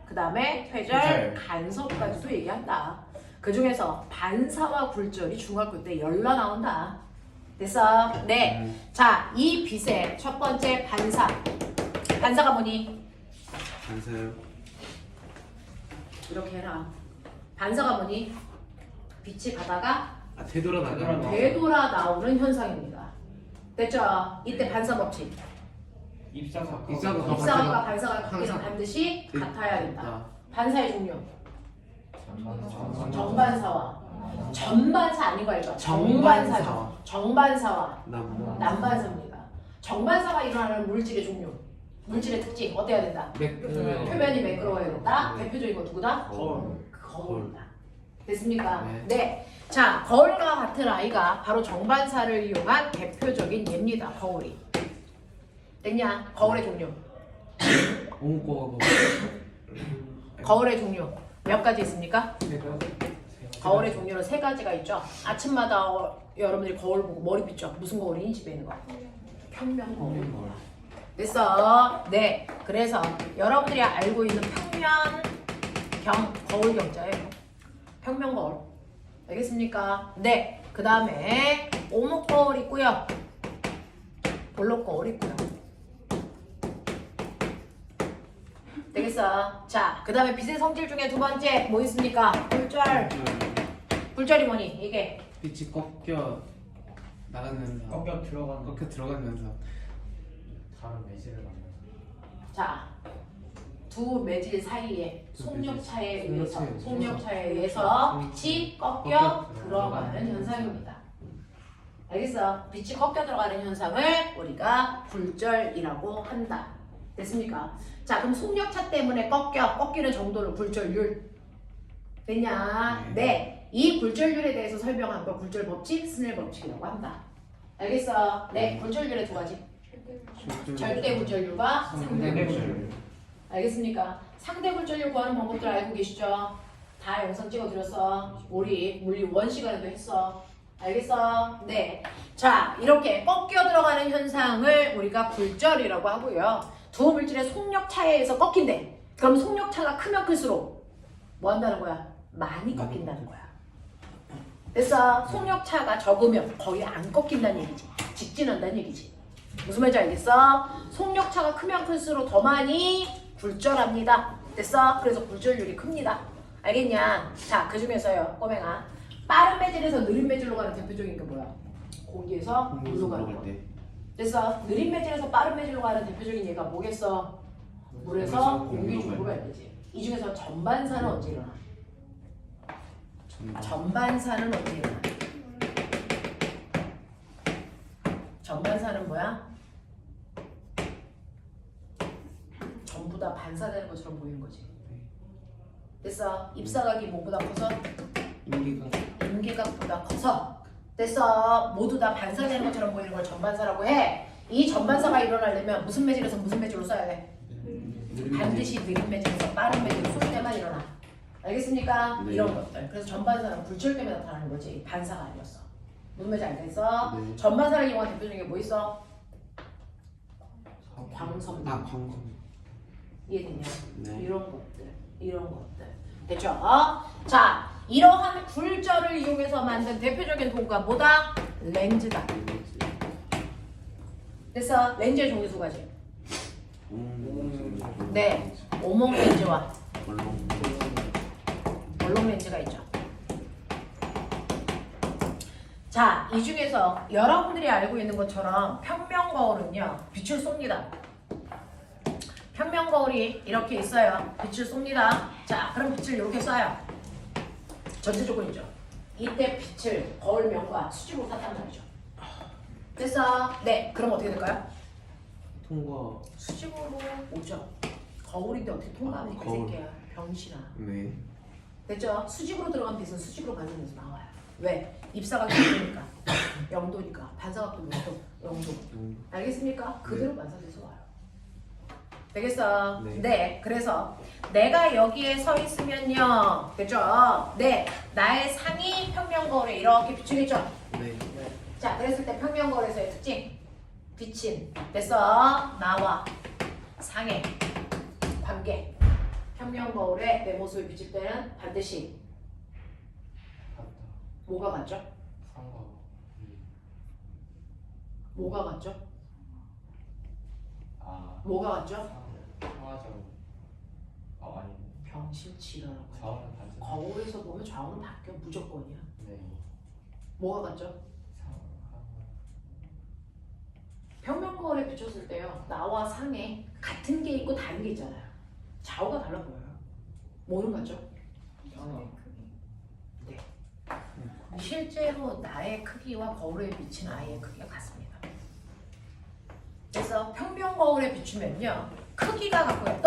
A: 그 다음에 회절, 간섭까지도 얘기한다. 그 중에서 반사와 굴절이 중학교 때 열나 나온다. 됐어? 네. 자, 이 빛의 첫 번째 반사. 반사가 뭐니?
B: 반사요.
A: 이렇게 해라. 반사가 뭐니? 빛이 가다가
B: 되돌아 나가는
A: 되돌아 나오는 현상입니다. 됐죠? 이때 반사 법칙.
C: 입사가
A: 입사각과 반사각끼리는
B: 항상
A: 반드시
B: 네.
A: 같아야 된다.
B: 아,
A: 반사의 종류. 정반사와 전반사 아닌 거 알죠? 정반사죠. 정반사와 남반사입니다. 정반사가 일어나는 물질의 종류, 물질의 특징 어때야 된다? 표면이 매끄러워야 된다.
B: 네.
A: 대표적인 거 누구다?
C: 거울.
A: 거울이다. 됐습니까?
B: 네.
A: 네. 자, 거울과 같은 아이가 바로 정반사를 이용한 대표적인 예입니다. 거울이. 됐냐? 거울의 종류.
B: 오목거가
A: 거울의 종류 몇 가지 있습니까? 거울의 종류는 세 가지가 있죠. 아침마다 여러분들이 거울 보고 머리 빗죠. 무슨 거울이니? 집에 있는 거. 평면 거울. 됐어. 네. 그래서 여러분들이 알고 있는 평면 겸 거울 경자예요. 평면 거울. 알겠습니까? 네. 그 다음에 오목 거울 있고요. 볼록 거울 있고요. 되겠어. 자, 그 다음에 빛의 성질 중에 두 번째 뭐 있습니까? 굴절. 굴절이 뭐니? 이게
B: 빛이 꺾여 나가면서
C: 꺾여 들어가는
B: 꺾여 들어가면서
C: 다른 매질을 만나서
A: 자, 두 매질 사이에 속력차에 의해서
B: 속력차에
A: 속력차에 의해서 빛이 꺾여 들어가는 현상입니다. 알겠어? 빛이 꺾여 들어가는 현상을 우리가 굴절이라고 한다. 됐습니까? 자, 그럼 속력차 때문에 꺾이는 정도를 굴절률 됐냐? 네. 이 굴절률에 대해서 설명한 거 굴절 법칙, 스넬 법칙이라고 한다. 알겠어? 네. 굴절률의 두 가지. 절대 굴절률과 상대 굴절률. 알겠습니까? 상대 굴절률 구하는 방법들 알고 계시죠? 다 영상 찍어드렸어. 우리 물리 1 시간에도 했어. 알겠어? 네. 자, 이렇게 꺾여 들어가는 현상을 우리가 굴절이라고 하고요. 두 물질의 속력 차이에 의해서 꺾인대. 그럼 속력 차가 크면 클수록 뭐 한다는 거야? 많이 꺾인다는 거야. 그래서 속력 차가 적으면 거의 안 꺾인다는 얘기지. 직진한다는 얘기지. 무슨 말인지 알겠어? 속력 차가 크면 클수록 더 많이 굴절합니다. 됐어? 그래서 굴절률이 큽니다. 알겠냐? 자, 그 중에서요, 꼬맹아. 빠른 매질에서 느린 매질로 가는 대표적인 게 뭐야? 공기에서 물로 가는 거. 그래서 느린 매질에서 빠른 매질로 가는 대표적인 예가 뭐겠어? 물에서 공기 중으로 가야 되지. 이 중에서 전반사는 언제 일어나? 전반사는 언제 일어나? 전반사는 뭐야? 전부 다 반사되는 것처럼 보이는 거지. 됐어? 입사각이 뭐보다 커서? 임계각보다 커서. 됐어? 모두 다 반사되는 것처럼 보이는 걸 전반사라고 해. 이 전반사가 일어나려면 무슨 매질에서 무슨 매질로 써야 돼? 반드시 느린 매질에서 빠른 매질로 쏠 때만 일어나. 알겠습니까?
B: 네.
A: 이런 것들. 그래서 전반사는 굴절 때문에 나타나는 거지. 반사가 아니었어. 무슨 말인지 알겠어?
B: 네.
A: 전반사를 이용한 대표적인 게 뭐 있어? 광선.
B: 광선.
A: 이해됐냐?
B: 네.
A: 이런 것들. 됐죠? 자, 이러한 굴절을 이용해서 만든 대표적인 도구가 뭐다? 렌즈다. 됐어? 렌즈의 종류 두 가지. 네, 오목 렌즈와 얼룩 렌즈가 있죠. 자, 이 중에서 여러분들이 알고 있는 것처럼 평면 거울은요, 빛을 쏩니다. 평면 거울이 이렇게 있어요. 빛을 쏩니다. 자, 그럼 빛을 이렇게 쏴요. 전제 조건이죠. 이때 빛을 거울면과 수직으로 쐈단 말이죠. 됐어? 네, 그럼 어떻게 될까요?
B: 통과.
A: 수직으로 오죠. 거울인데 어떻게 통과합니까? 이
B: 거울.
A: 새끼야. 병신아.
B: 네.
A: 됐죠? 수직으로 들어간 빛은 수직으로 반사돼서 나와요. 왜? 입사각이 0도니까 0도니까 반사각도 몇 0도. 알겠습니까? 그대로 반사돼서 와요. 되겠어?
B: 네.
A: 네. 그래서 내가 여기에 서 있으면요. 됐죠? 네. 나의 상이 평면 거울에 이렇게 비추겠죠?
B: 네.
A: 자, 그랬을 때 평면 거울에서의 특징. 빛인. 됐어? 나와 상의 관계. 평면 거울에 내 모습을 비칠 때는 반드시 뭐가 같죠?
C: 상과
A: 뭐가 같죠?
C: 아
A: 뭐가 같죠?
C: 상하죠. 아니
A: 병신 지랄하고.
C: 좌우는 반사.
A: 거울에서 보면 좌우는 바뀌어 무조건이야.
C: 네.
A: 뭐가 같죠? 평면 거울에 비췄을 때요. 나와 상에 같은 게 있고 다른 게 있잖아요. 좌우가 달라 보여요. 뭐는 같죠? 네. 실제로 나의 크기와 거울에 비친 아이의 크기가 같습니다. 그래서 평면 거울에 비추면요. 크기가 같고요.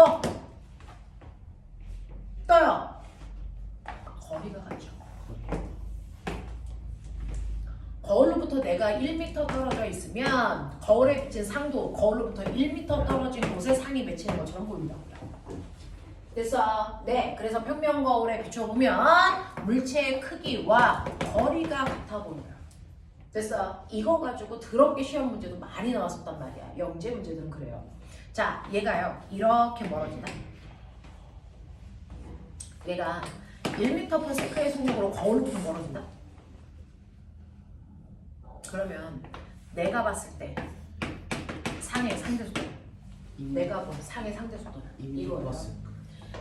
A: 떠요. 거리가 같죠. 거울로부터 내가 1m 떨어져 있으면 거울에 비친 상도 거울로부터 1m 떨어진 곳에 상이 맺히는 것처럼 보인다고요. 됐어? 네. 그래서 평면 거울에 비춰보면 물체의 크기와 거리가 같아 보여요. 됐어? 이거 가지고 더럽게 시험 문제도 많이 나왔었단 말이야. 영재 문제들은 그래요. 자, 얘가요. 이렇게 멀어진다. 얘가 1m/s의 속력으로 거울로부터 멀어진다. 그러면 내가 봤을 때 상의 상대속도, 내가 본 상의 상대속도는 이거예요.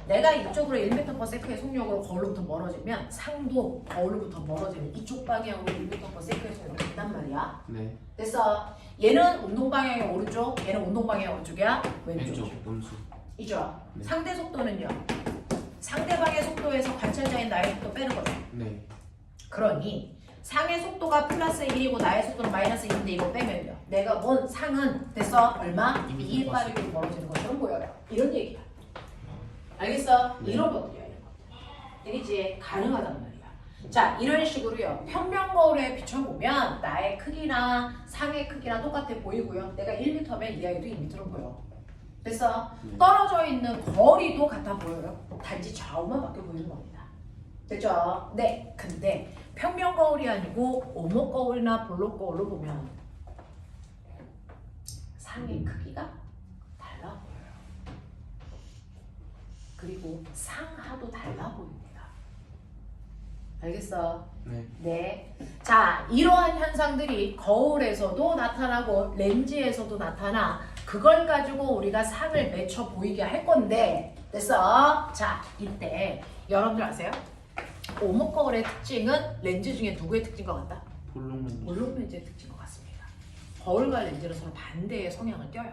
A: 내가 이쪽으로 1m/s의 속력으로 거울로부터 멀어지면 상도 거울로부터 멀어지면 이쪽 방향으로 1m/s의 속력으로 간단 말이야.
B: 네.
A: 됐어. 얘는 운동 방향이 오른쪽, 얘는 운동 방향이 오른쪽이야. 왼쪽.
B: 음수.
A: 이죠.
B: 네.
A: 상대 속도는요. 상대방의 속도에서 관찰자인 나의 속도 빼는 거죠.
B: 네.
A: 그러니 상의 속도가 플러스 1이고 나의 속도는 마이너스 2인데 이거 빼면요. 내가 본 상은 됐어? 얼마? 2일 빠르게 벌어지는 것처럼 보여요. 이런 얘기야. 알겠어?
B: 네.
A: 이런 것들이야. 이런 것들. 되겠지? 가능하단 말이야. 자, 이런 식으로요. 평면 거울에 비춰보면 나의 크기나 상의 크기나 똑같아 보이고요. 내가 1m면 이 아이도 2m로 보여. 됐어?
B: 네.
A: 떨어져 있는 거리도 같아 보여요. 단지 좌우만 바뀌어 보이는 겁니다. 됐죠? 네. 근데 평면 거울이 아니고 오목 거울이나 볼록 거울로 보면 상의 크기가 달라 보여요. 그리고 상하도 달라 보입니다. 알겠어?
B: 네.
A: 네. 자, 이러한 현상들이 거울에서도 나타나고 렌즈에서도 나타나 그걸 가지고 우리가 상을 맺혀 보이게 할 건데 됐어? 자, 이때 여러분들 아세요? 오목 거울의 특징은 렌즈 중에 누구의 특징인 것 같다?
B: 볼록 렌즈.
A: 볼록 렌즈의 특징인 것 같습니다. 거울과 렌즈는 서로 반대의 성향을 띄어요.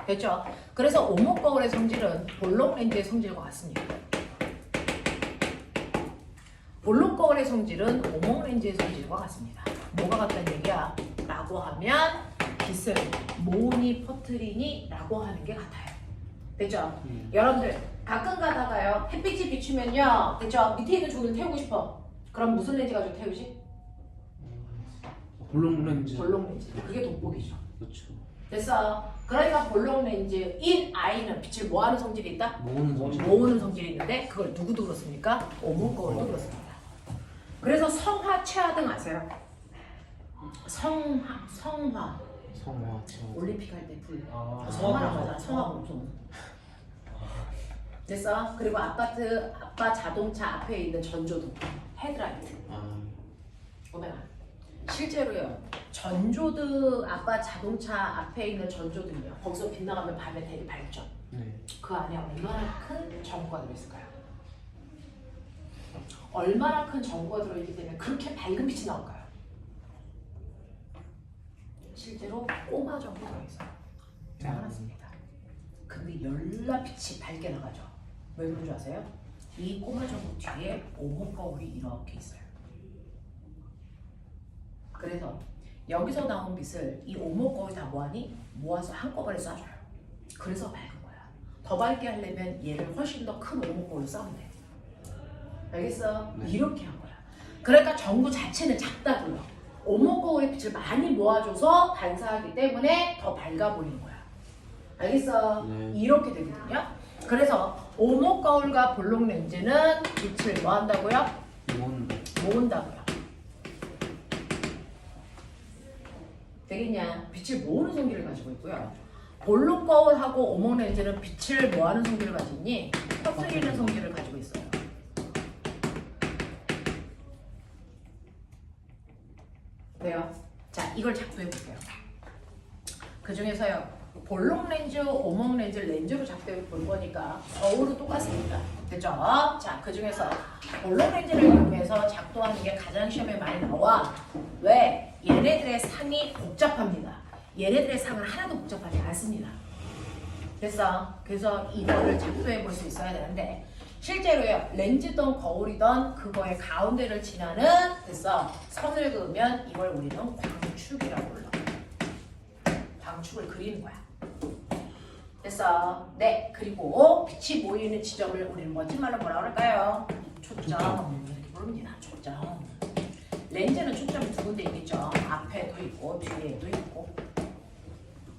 A: 됐죠? 그래서 오목 거울의 성질은 볼록 렌즈의 성질과 같습니다. 볼록 거울의 성질은 오목 렌즈의 성질과 같습니다. 뭐가 같다는 얘기야? 라고 하면 빛을 모으니 퍼트리니 라고 하는 게 같아요. 됐죠? 여러분들 가끔 가다가요 햇빛이 비추면요 됐죠? 밑에 있는 종이를 태우고 싶어. 그럼 무슨 렌즈 가지고 태우지?
B: 볼록 렌즈.
A: 볼록 렌즈. 그게 돋보기죠.
B: 그렇죠.
A: 됐어? 그러니까 볼록 렌즈인 아이는 빛을 뭐하는 성질이 있다?
B: 모으는 성질.
A: 모으는 성질이 있는데 그걸 누구도 그렇습니까? 오목 거울도 그렇습니다. 그래서 성화, 최하 등 아세요? 성화,
B: 성화.
A: 올림픽 할 때 불.
C: 아,
A: 성화라고 하잖아. 성화 본성. 됐어? 그리고 아빠 자동차 앞에 있는 전조등, 헤드라이트.
B: 아.
A: 오메가. 실제로요. 전조등 아빠 자동차 앞에 있는 전조등이요. 거기서 빗나가면 밤에 되게 밝죠.
B: 네.
A: 그 안에 얼마나 큰 전구가 들어있을까요? 얼마나 큰 전구가 들어있기 때문에 그렇게 밝은 빛이 나올까요? 실제로 꼬마 전구 들어있어요. 많았습니다. 근데 열나빛이 밝게 나가죠. 왜 그런 줄 아세요? 이 꼬마 전구 뒤에 오목 거울이 이렇게 있어요. 그래서 여기서 나온 빛을 이 오목 거울이 다 뭐하니? 모아서 한꺼번에 쏴줘요. 그래서 밝은 거야. 더 밝게 하려면 얘를 훨씬 더 큰 오목 거울로 쏴면 돼. 알겠어?
B: 네.
A: 이렇게 한 거야. 그러니까 전구 자체는 작다고요. 오목 거울의 빛을 많이 모아줘서 반사하기 때문에 더 밝아 보이는 거야. 알겠어?
B: 네.
A: 이렇게 되거든요. 그래서 오목 거울과 볼록 렌즈는 빛을 뭐 한다고요? 모은다고요. 되겠냐? 빛을 모으는 성질을 가지고 있고요. 볼록 거울하고 오목 렌즈는 빛을 뭐하는 성질을 가지고 있니? 퍼뜨리는 성질을 가지고 있어요. 돼요? 자, 이걸 작도해 볼게요. 그 중에서요, 볼록 렌즈, 오목 렌즈, 렌즈로 작도해 볼 거니까 거울은 똑같습니다. 됐죠? 자, 그 중에서 볼록 렌즈를 이용해서 작도하는 게 가장 시험에 많이 나와. 왜? 얘네들의 상이 복잡합니다. 얘네들의 상은 하나도 복잡하지 않습니다. 됐어? 그래서 이거를 작도해 볼 수 있어야 되는데 실제로요, 렌즈든 거울이든 그거의 가운데를 지나는 됐어? 선을 그으면 이걸 우리는 광축이라고 불러. 광축을 그리는 거야. 됐어? 네. 그리고 빛이 모이는 지점을 우리는 멋진 말로 뭐라 그럴까요? 초점. 이렇게 부릅니다. 초점. 렌즈는 초점이 두 군데 있겠죠. 앞에도 있고 뒤에도 있고.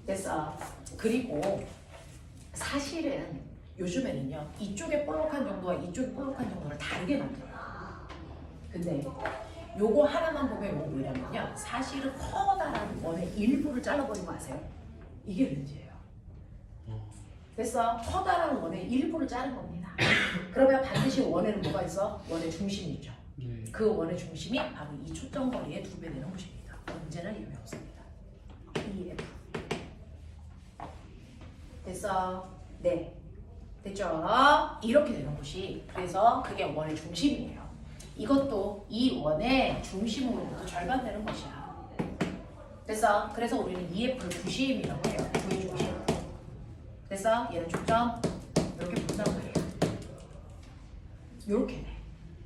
A: 됐어? 그리고 사실은 요즘에는요, 이쪽에 볼록한 정도와 이쪽에 볼록한 정도를 다르게 만들어요. 근데 요거 하나만 보면 요거 뭐냐면요, 사실은 커다란 원의 일부를 잘라버리고 아세요? 이게 렌즈예요. 됐어? 커다란 원의 일부를 자른 겁니다. 그러면 반드시 원에는 뭐가 있어? 원의 중심이 있죠.
B: 네.
A: 그 원의 중심이 바로 이 초점거리의 2배 되는 곳입니다. 언제나 이름이 없습니다. EF. 됐어? 네. 됐죠? 이렇게 되는 곳이, 그래서 그게 원의 중심이에요. 이것도 이 원의 중심으로부터 절반 되는 것이야. 됐어? 그래서 우리는 EF를 부심이라고 해요. 부의 중심. 됐어? 얘는 초점 이렇게 본단 말이에요. 요렇게 돼.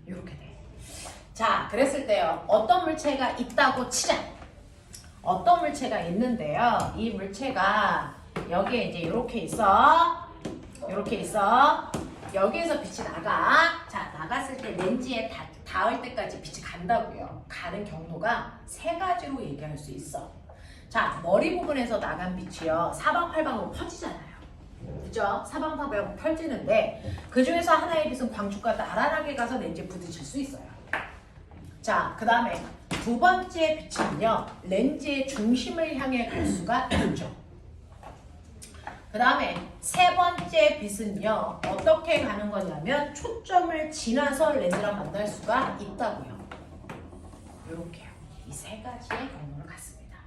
A: 요렇게 돼. 자, 그랬을 때요, 어떤 물체가 있다고 치자. 어떤 물체가 있는데요, 이 물체가 여기에 이제 요렇게 있어. 요렇게 있어. 여기에서 빛이 나가. 자, 나갔을 때 렌즈에 닿을 때까지 빛이 간다고요. 가는 경로가 세 가지로 얘기할 수 있어. 자, 머리 부분에서 나간 빛이요, 사방팔방으로 퍼지잖아요. 그죠? 사방팔방으로 펼치는데 그 중에서 하나의 빛은 광축과 나란하게 가서 렌즈에 부딪힐 수 있어요. 자, 그 다음에 두 번째 빛은요, 렌즈의 중심을 향해 갈 수가 있죠. 그 다음에 세 번째 빛은요, 어떻게 가는 거냐면 초점을 지나서 렌즈랑 만날 수가 있다고요. 이렇게요. 이 세 가지의 경로를 갖습니다.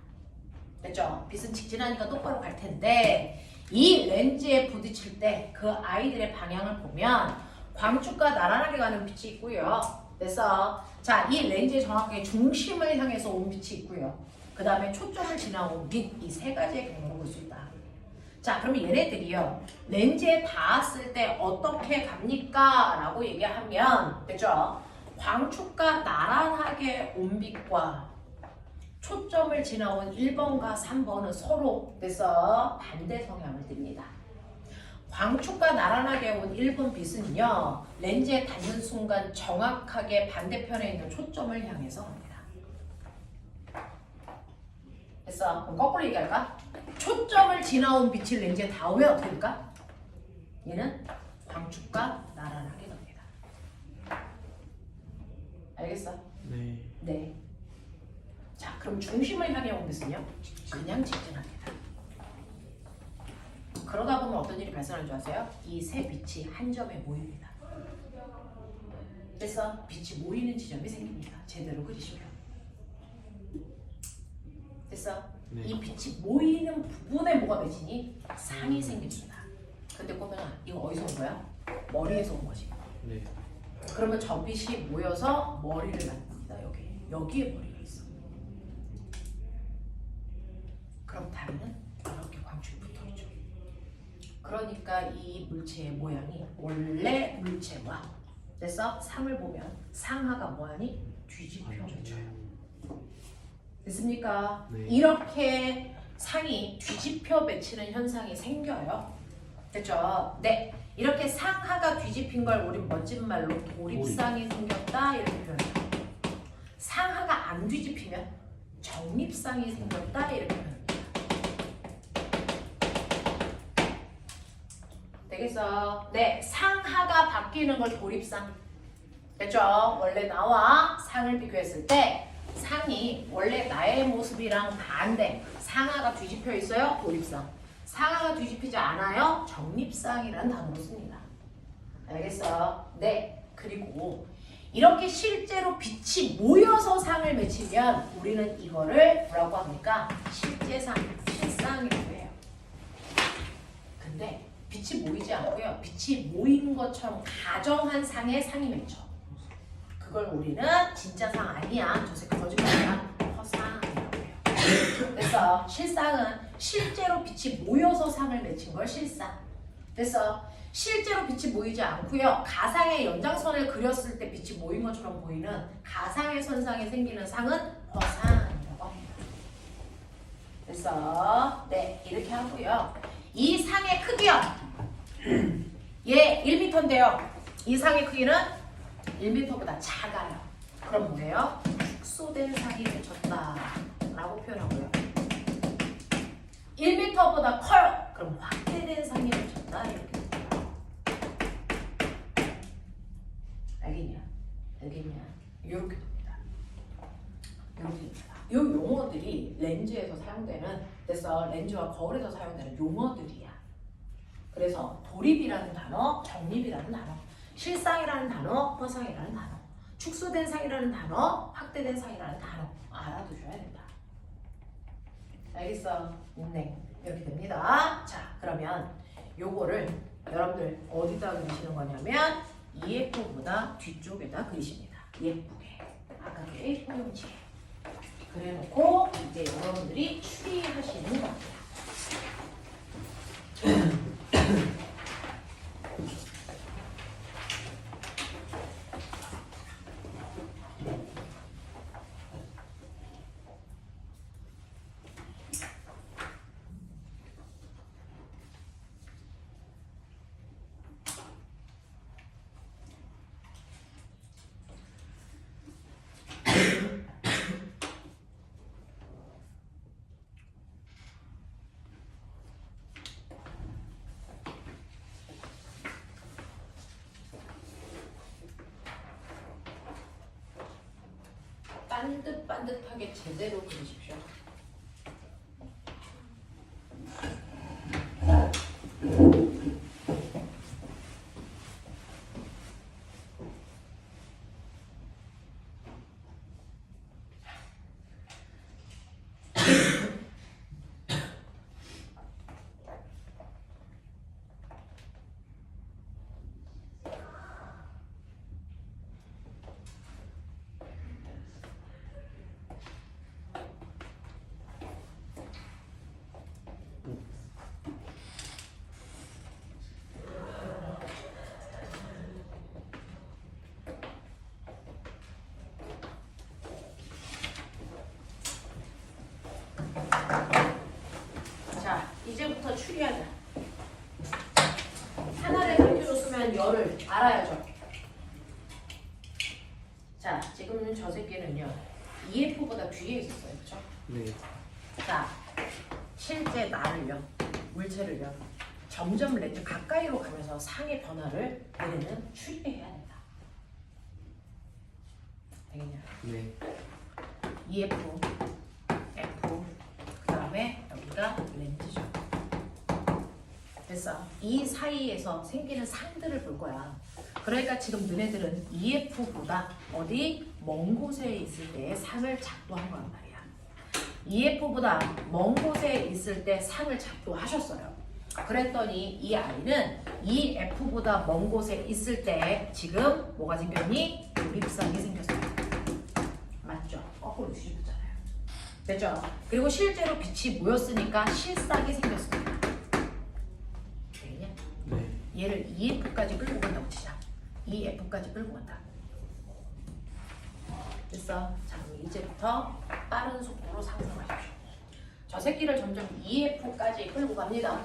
A: 됐죠? 빛은 직진하니까 똑바로 갈 텐데 이 렌즈에 부딪힐 때 그 아이들의 방향을 보면 광축과 나란하게 가는 빛이 있고요. 그래서 자, 이 렌즈의 정확하게 중심을 향해서 온 빛이 있고요. 그 다음에 초점을 지나온 빛, 이 세 가지의 경로를 볼 수 있다. 자, 그러면 얘네들이요, 렌즈에 닿았을 때 어떻게 갑니까? 라고 얘기하면, 됐죠? 광축과 나란하게 온 빛과 초점을 지나온 1번과 3번은 서로 그래서 반대 성향을 띱니다. 광축과 나란하게 온 1번 빛은요, 렌즈에 닿는 순간 정확하게 반대편에 있는 초점을 향해서 갑니다. 됐어? 그럼 거꾸로 얘기할까? 초점을 지나온 빛이 렌즈에 닿으면 어떻게 될까? 얘는 광축과 나란하게 갑니다. 알겠어?
B: 네.
A: 네. 자, 그럼 중심을 향해 온 빛은요? 그냥 직진합니다. 그러다 보면 어떤 일이 발생하는 줄 아세요? 이 세 빛이 한 점에 모입니다. 그래서 빛이 모이는 지점이 생깁니다. 제대로 그리시면. 됐어?
B: 네.
A: 이 빛이 모이는 부분에 뭐가 맺히니? 상이 생깁니다. 근데 꼬면아, 이거 어디서 온 거야? 머리에서 온 거지.
B: 네.
A: 그러면 저 빛이 모여서 머리를 만듭니다. 여기에 머리가 있어. 그럼 다리는 이렇게 광축이 붙어있죠. 그러니까 이 물체의 모양이 원래 물체와 됐어? 상을 보면 상하가 뭐하니? 뒤집혀 맺혀요. 됐습니까?
B: 네.
A: 이렇게 상이 뒤집혀 맺히는 현상이 생겨요. 됐죠? 네. 이렇게 상하가 뒤집힌 걸 우리 멋진 말로 도립상이 생겼다 이렇게 표현해요. 상하가 안 뒤집히면 정립상이 생겼다 이렇게 표현합니다. 되겠어? 네. 상하가 바뀌는 걸 도립상. 됐죠? 원래 나와 상을 비교했을 때 상이 원래 나의 모습이랑 반대, 상하가 뒤집혀 있어요? 도립상. 상하가 뒤집히지 않아요? 정립상이라는 단어를 씁니다. 알겠어? 네. 그리고 이렇게 실제로 빛이 모여서 상을 맺히면 우리는 이거를 뭐라고 합니까? 실제상, 실상이라고 해요. 모이는데 빛이 모이지 않고요. 빛이 모인 것처럼 가정한 상의 상이 맺혀. 그걸 우리는 진짜 상 아니야. 저 새끼 거짓말이야. 허상이라고 해요. 그래서 실상은 실제로 빛이 모여서 상을 맺힌 걸 실상. 그래서 실제로 빛이 모이지 않고요. 가상의 연장선을 그렸을 때 빛이 모인 것처럼 보이는 가상의 선상에 생기는 상은 허상이라고 합니다. 그래서 네 이렇게 하고요. 이 상의 크기요. 얘 1m인데요. 이 상의 크기는 1m보다 작아요. 그럼 뭐예요? 축소된 상이 맺혔다라고 표현하고요. 1m보다 커요. 그럼 확대된 상이 맺혔다 이렇게. 알겠냐? 알겠냐? 이렇게 됩니다. 이렇게 됩니다. 이 용어들이 렌즈에서 사용되는, 그래서 렌즈와 거울에서 사용되는 용어들이야. 그래서 돌입이라는 단어, 정립이라는 단어, 실상이라는 단어, 허상이라는 단어, 축소된 상이라는 단어, 확대된 상이라는 단어 알아두셔야 된다. 알겠어? 네, 이렇게 됩니다. 자, 그러면 요거를 여러분들 어디다 그리시는 거냐면 EF보다 뒤쪽에다 그리십니다. 예쁘게. 아까 그 A4 용지에 그래놓고 이제 여러분들이 추리하시는 겁니다. 반듯반듯하게 제대로 그리십시오. 자, 이제부터 추리하자. 하나를 가르쳐 줬으면 열을 알아야죠. 자, 지금 저 새끼는요. EF보다 뒤에 있었어요. 그쵸?
B: 네.
A: 자, 실제 나를요. 물체를요. 점점 렌즈 가까이로 가면서 상의 변화를 우리는 추리해야 된다. 알겠냐?
B: 네.
A: EF, F, 그 다음에 여기가 렌즈죠. 됐어. 이 사이에서 생기는 상들을 볼 거야. 그러니까 지금 너네들은 EF보다 어디 먼 곳에 있을 때의 상을 작도한 거란 말이야. EF보다 먼 곳에 있을 때 상을 작도하셨어요. 그랬더니 이 아이는 EF보다 먼 곳에 있을 때 지금 뭐가 생겼니? 돌입상이 생겼어요. 맞죠? 거꾸로 뒤집었잖아요. 됐죠? 그리고 실제로 빛이 모였으니까 실상이 생겼습니다. 되겠냐?
B: 네.
A: 얘를 EF까지 끌고 간다고 치자. EF까지 끌고 간다. 됐어? 자, 그럼 이제부터 빠른 속도로 상승하십시오. 저 새끼를 점점 EF까지 끌고 갑니다.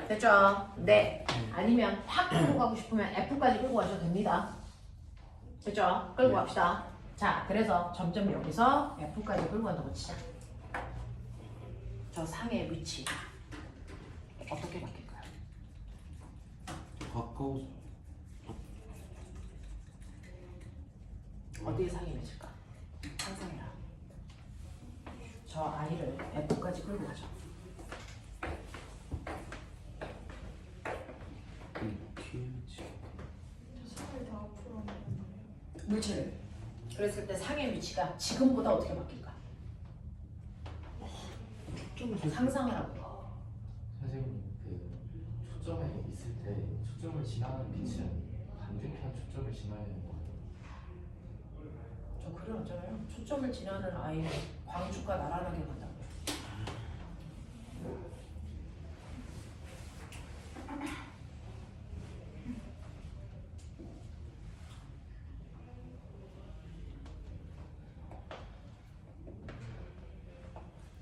A: 됐죠? 네. 아니면 확 끌고 가고 싶으면 F까지 끌고 가셔도 됩니다. 됐죠? 끌고 갑시다. 자, 그래서 점점 여기서 F까지 끌고 간다고 치자. 저 상의 위치 어떻게 바뀔까요?
B: 가까워.
A: 어디에 상이 맺을까? 상상해라. 저 아이를 F까지 끌고 가죠. 물체를. 그랬을 때 상의 위치가 지금보다 어떻게 바뀔까? 상상하라고.
C: 선생님 그 근데 초점을 지나는 빛은 반대편 초점을 지나야 되는 거 같아요.
A: 저 그려놨잖아요. 초점을 지나는 아이는 광축과 나란하게 간다고요.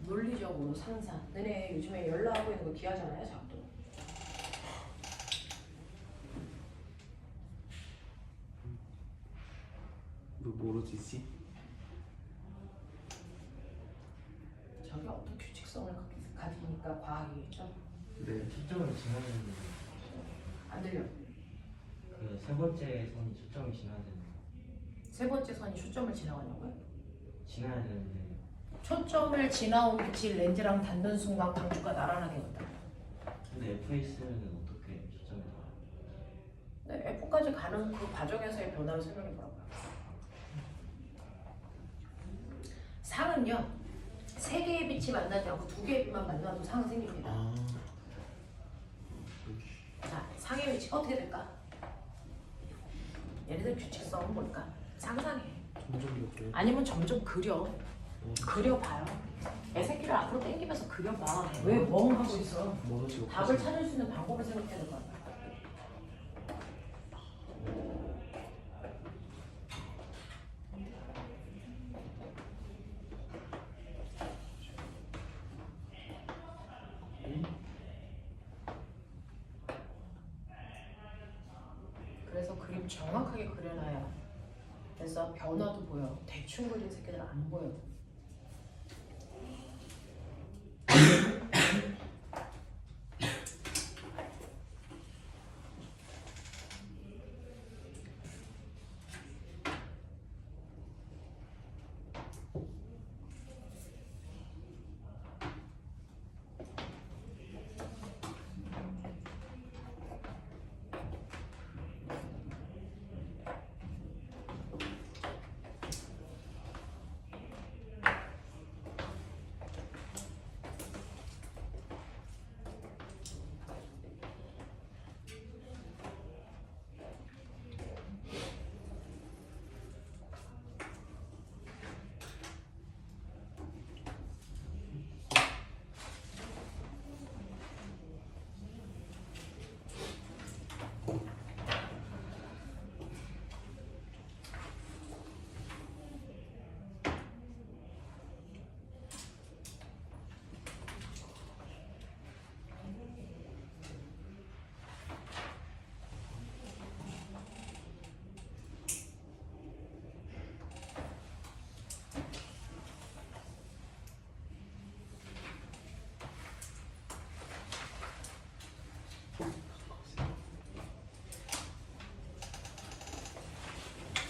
A: 논리적으로 상상. 너네 요즘에 연락하고 있는 거 귀하잖아요, 작도.
B: 너 모르지지?
A: 저게 어떤 규칙성을 가지니까 과학이겠죠?
B: 네.
E: 초점을 지나는
A: 안 들려.
E: 그 세 번째 선이 초점을 지나는
A: 세 번째 선이 초점을 지나가냐고요?
E: 지나야 되는데
A: 초점을 지나온 빛이 렌즈랑 닿는 순간 광축과 나란하게 간다.
E: 근데 FX는 어떻게 초점을 다
A: 네, F까지 가는 그 과정에서의 변화를 설명해 보라고요. 상은요, 세 개의 빛이 만나지 않고 두 개의 빛만 만나도 상은 생깁니다.
B: 아.
A: 자, 상의 위치가 어떻게 될까? 얘네들 규칙성은 뭘까? 상상해.
B: 점점 더 그래.
A: 아니면 점점 그려봐요. 애새끼를 앞으로 당기면서 그려봐. 왜 멍하고 있어?
B: 멀어지고.
A: 답을 찾을 수 있는 방법을 생각해야 될 거 아니야. 그래서 그림 정확하게 그려놔야 그래서 변화도 보여. 대충 그린 새끼들 안 보여.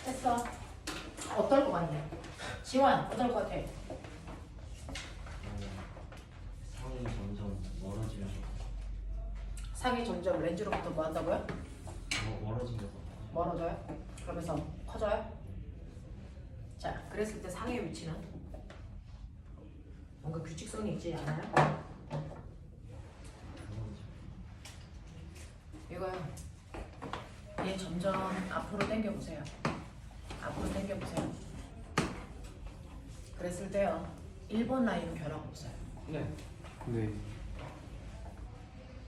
A: 했어. 어떨 것 같냐? 지원 어떨 것 같아?
E: 상이 점점 멀어지면서
A: 상이 점점 렌즈로부터 뭐 한다고요?
E: 멀어지면서
A: 멀어져요? 그러면서 커져요? 자, 그랬을 때 상의 위치는 뭔가 규칙성이 있지 않아요? 이거요. 얘 점점 앞으로 당겨보세요. 앞으로 당겨보세요. 그랬을 때요. 1번 라인은 변화가 없어요.
C: 네.
B: 네.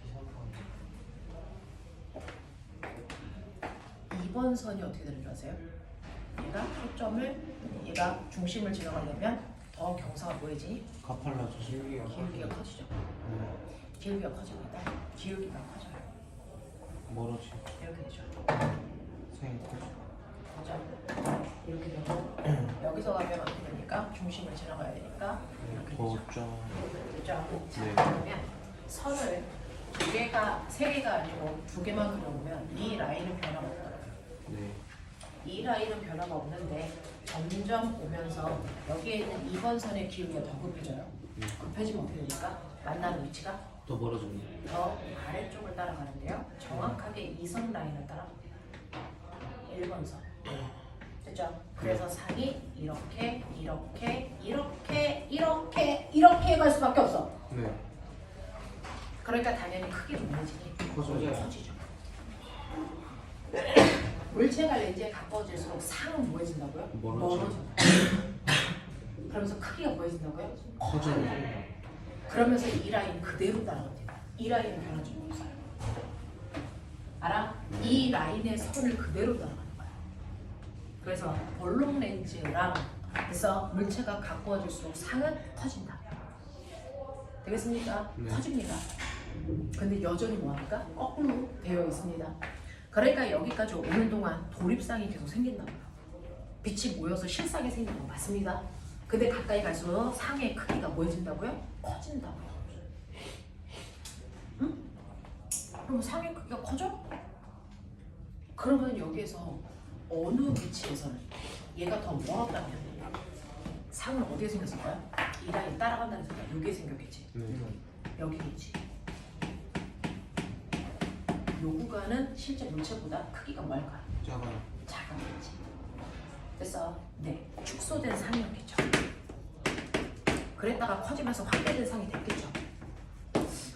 C: 이상한
A: 2번 선이 어떻게 되는 줄 아세요? 얘가 중심을 지나가려면 더 경사가 보이지?
B: 가팔라죠.
D: 기울기가
A: 기울기가 커지죠.
B: 네.
A: 기울기가 커집니다. 기울기가 커져요.
B: 멀어지.
A: 이렇게 되죠.
B: 생이 커져.
A: 그죠? 이렇게 되고 여기서 가면 어떻게 되니까 중심을 지나가야 되니까 이렇게 되죠.
B: 더
A: 됐죠?
B: 네.
A: 그러면 선을 세 개가 아니고 두 개만 그려보면 이 라인은 변화가 없다.
B: 네.
A: 이 라인은 변화가 없는데 점점 오면서 여기에 있는 2번 선의 기울기가 더 급해져요. 급해지면 어떻게 되니까 만나는 위치가
B: 더 멀어집니다.
A: 더 아래쪽을 따라가는데요. 정확하게 2선 라인을 따라갑니다. 1번 선. 됐죠? 그래서 상이 이렇게 갈 수밖에 없어.
B: 네.
A: 그러니까 당연히 크게 높아지니
B: 커져요.
A: 커지죠. 물체가 렌즈에 가까워질수록 상은 뭐해진다고요? 멀어진다. 그러면서 크기가 뭐해진다고요?
B: 커져요.
A: 그러면서 이 라인 그대로 따라갑니다. 이 라인은 변한 적이 없어요. 알아? 이 라인의 선을 그대로 따라가는 거야. 그래서 볼록 렌즈랑 그래서 물체가 가까워질수록 상은 커진다. 되겠습니까?
B: 네.
A: 커집니다. 근데 여전히 뭐합니까? 거꾸로 되어 있습니다. 그러니까 여기까지 오는 동안 도립상이 계속 생긴다고요. 빛이 모여서 실상이 생기는 거 맞습니다. 근데 가까이 갈수록 상의 크기가 뭐해진다고요? 커진다고요. 응? 그럼 상의 크기가 커져? 그러면 여기에서 어느 위치에서는 얘가 더 멀었다면 상은 어디에 생겼을까요? 이 라인 따라간다는 생각 여기에 생겼겠지.
B: 네.
A: 여기겠지. 요 구간은 실제 물체보다 크기가 뭘까요?
B: 작아요.
A: 작아졌지. 그래서 네, 축소된 상이었겠죠. 그랬다가 커지면서 확대된 상이 됐겠죠.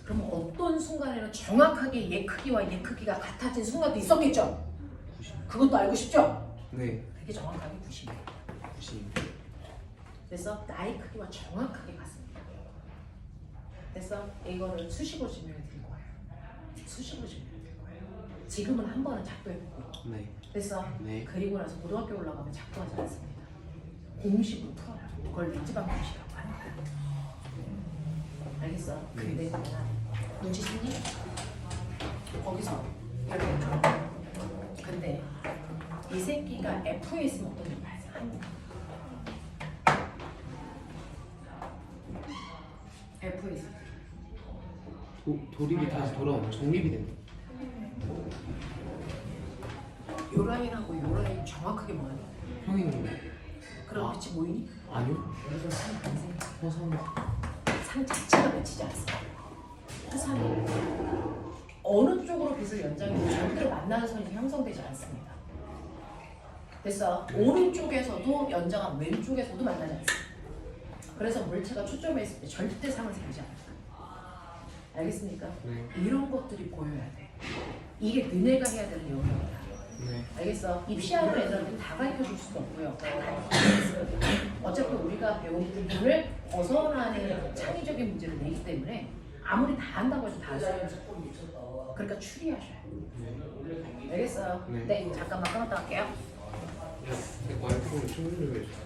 A: 그러면 어떤 순간에는 정확하게 얘 크기와 얘 크기가 같아진 순간도 있었겠죠. 그것도 알고 싶죠?
B: 네.
A: 되게 정확하게 90.
B: 90.
A: 그래서 나의 크기와 정확하게 같습니다. 그래서 이거를 수식으로 증명해 드릴 거예요. 수식으로 증명해 드릴 거예요. 지금은 한 번은 작도해보고
B: 네.
A: 그래서
B: 네.
A: 그리고 나서 고등학교 올라가면 작도하지 않습니다. 공식으로 풀어요. 그걸 렌즈방 공식이라고 하는 거예요. 알겠어? 근데 눈치 챙기? 거기서 이렇게 풀어. 근데 이 새끼가 F에 있으면 어떤 일이 발생합니까? F에 있으면
B: 도립이 다시 돌아오면 정립이 된다.
A: 요 라인하고 요 라인 정확하게 뭐하냐?
B: 평행인데.
A: 그럼 빛이 모이니?
B: 아니요.
A: 이건 상이 안 생겨.
B: 허상.
A: 상 자체가 맺히지 않습니다. 화산이 어느 쪽으로 빛을 연장해도 절대로 만나는 선이 형성되지 않습니다. 그래서 오른쪽에서도 연장한 왼쪽에서도 만나지 않습니다. 그래서 물체가 초점에 있을 때 절대 상을 생기지 않습니다. 알겠습니까?
B: 네.
A: 이런 것들이 보여야 돼. 이게 너네가 해야 되는 영역이야.
B: 네.
A: 알겠어? 입시하는 애들한테 다 가르쳐줄 수도 없고요. 다 가르쳐줄 어차피 우리가 배운 부분을 벗어나는 창의적인 문제를 내기 때문에 아무리 다 한다고 해도 다 할 수 없어요. 그러니까 추리하셔야 돼요.
B: 네.
A: 알겠어요?
B: 네.
A: 네, 잠깐만 끊었다 갈게요.
D: 와이프는 충전을 해줘.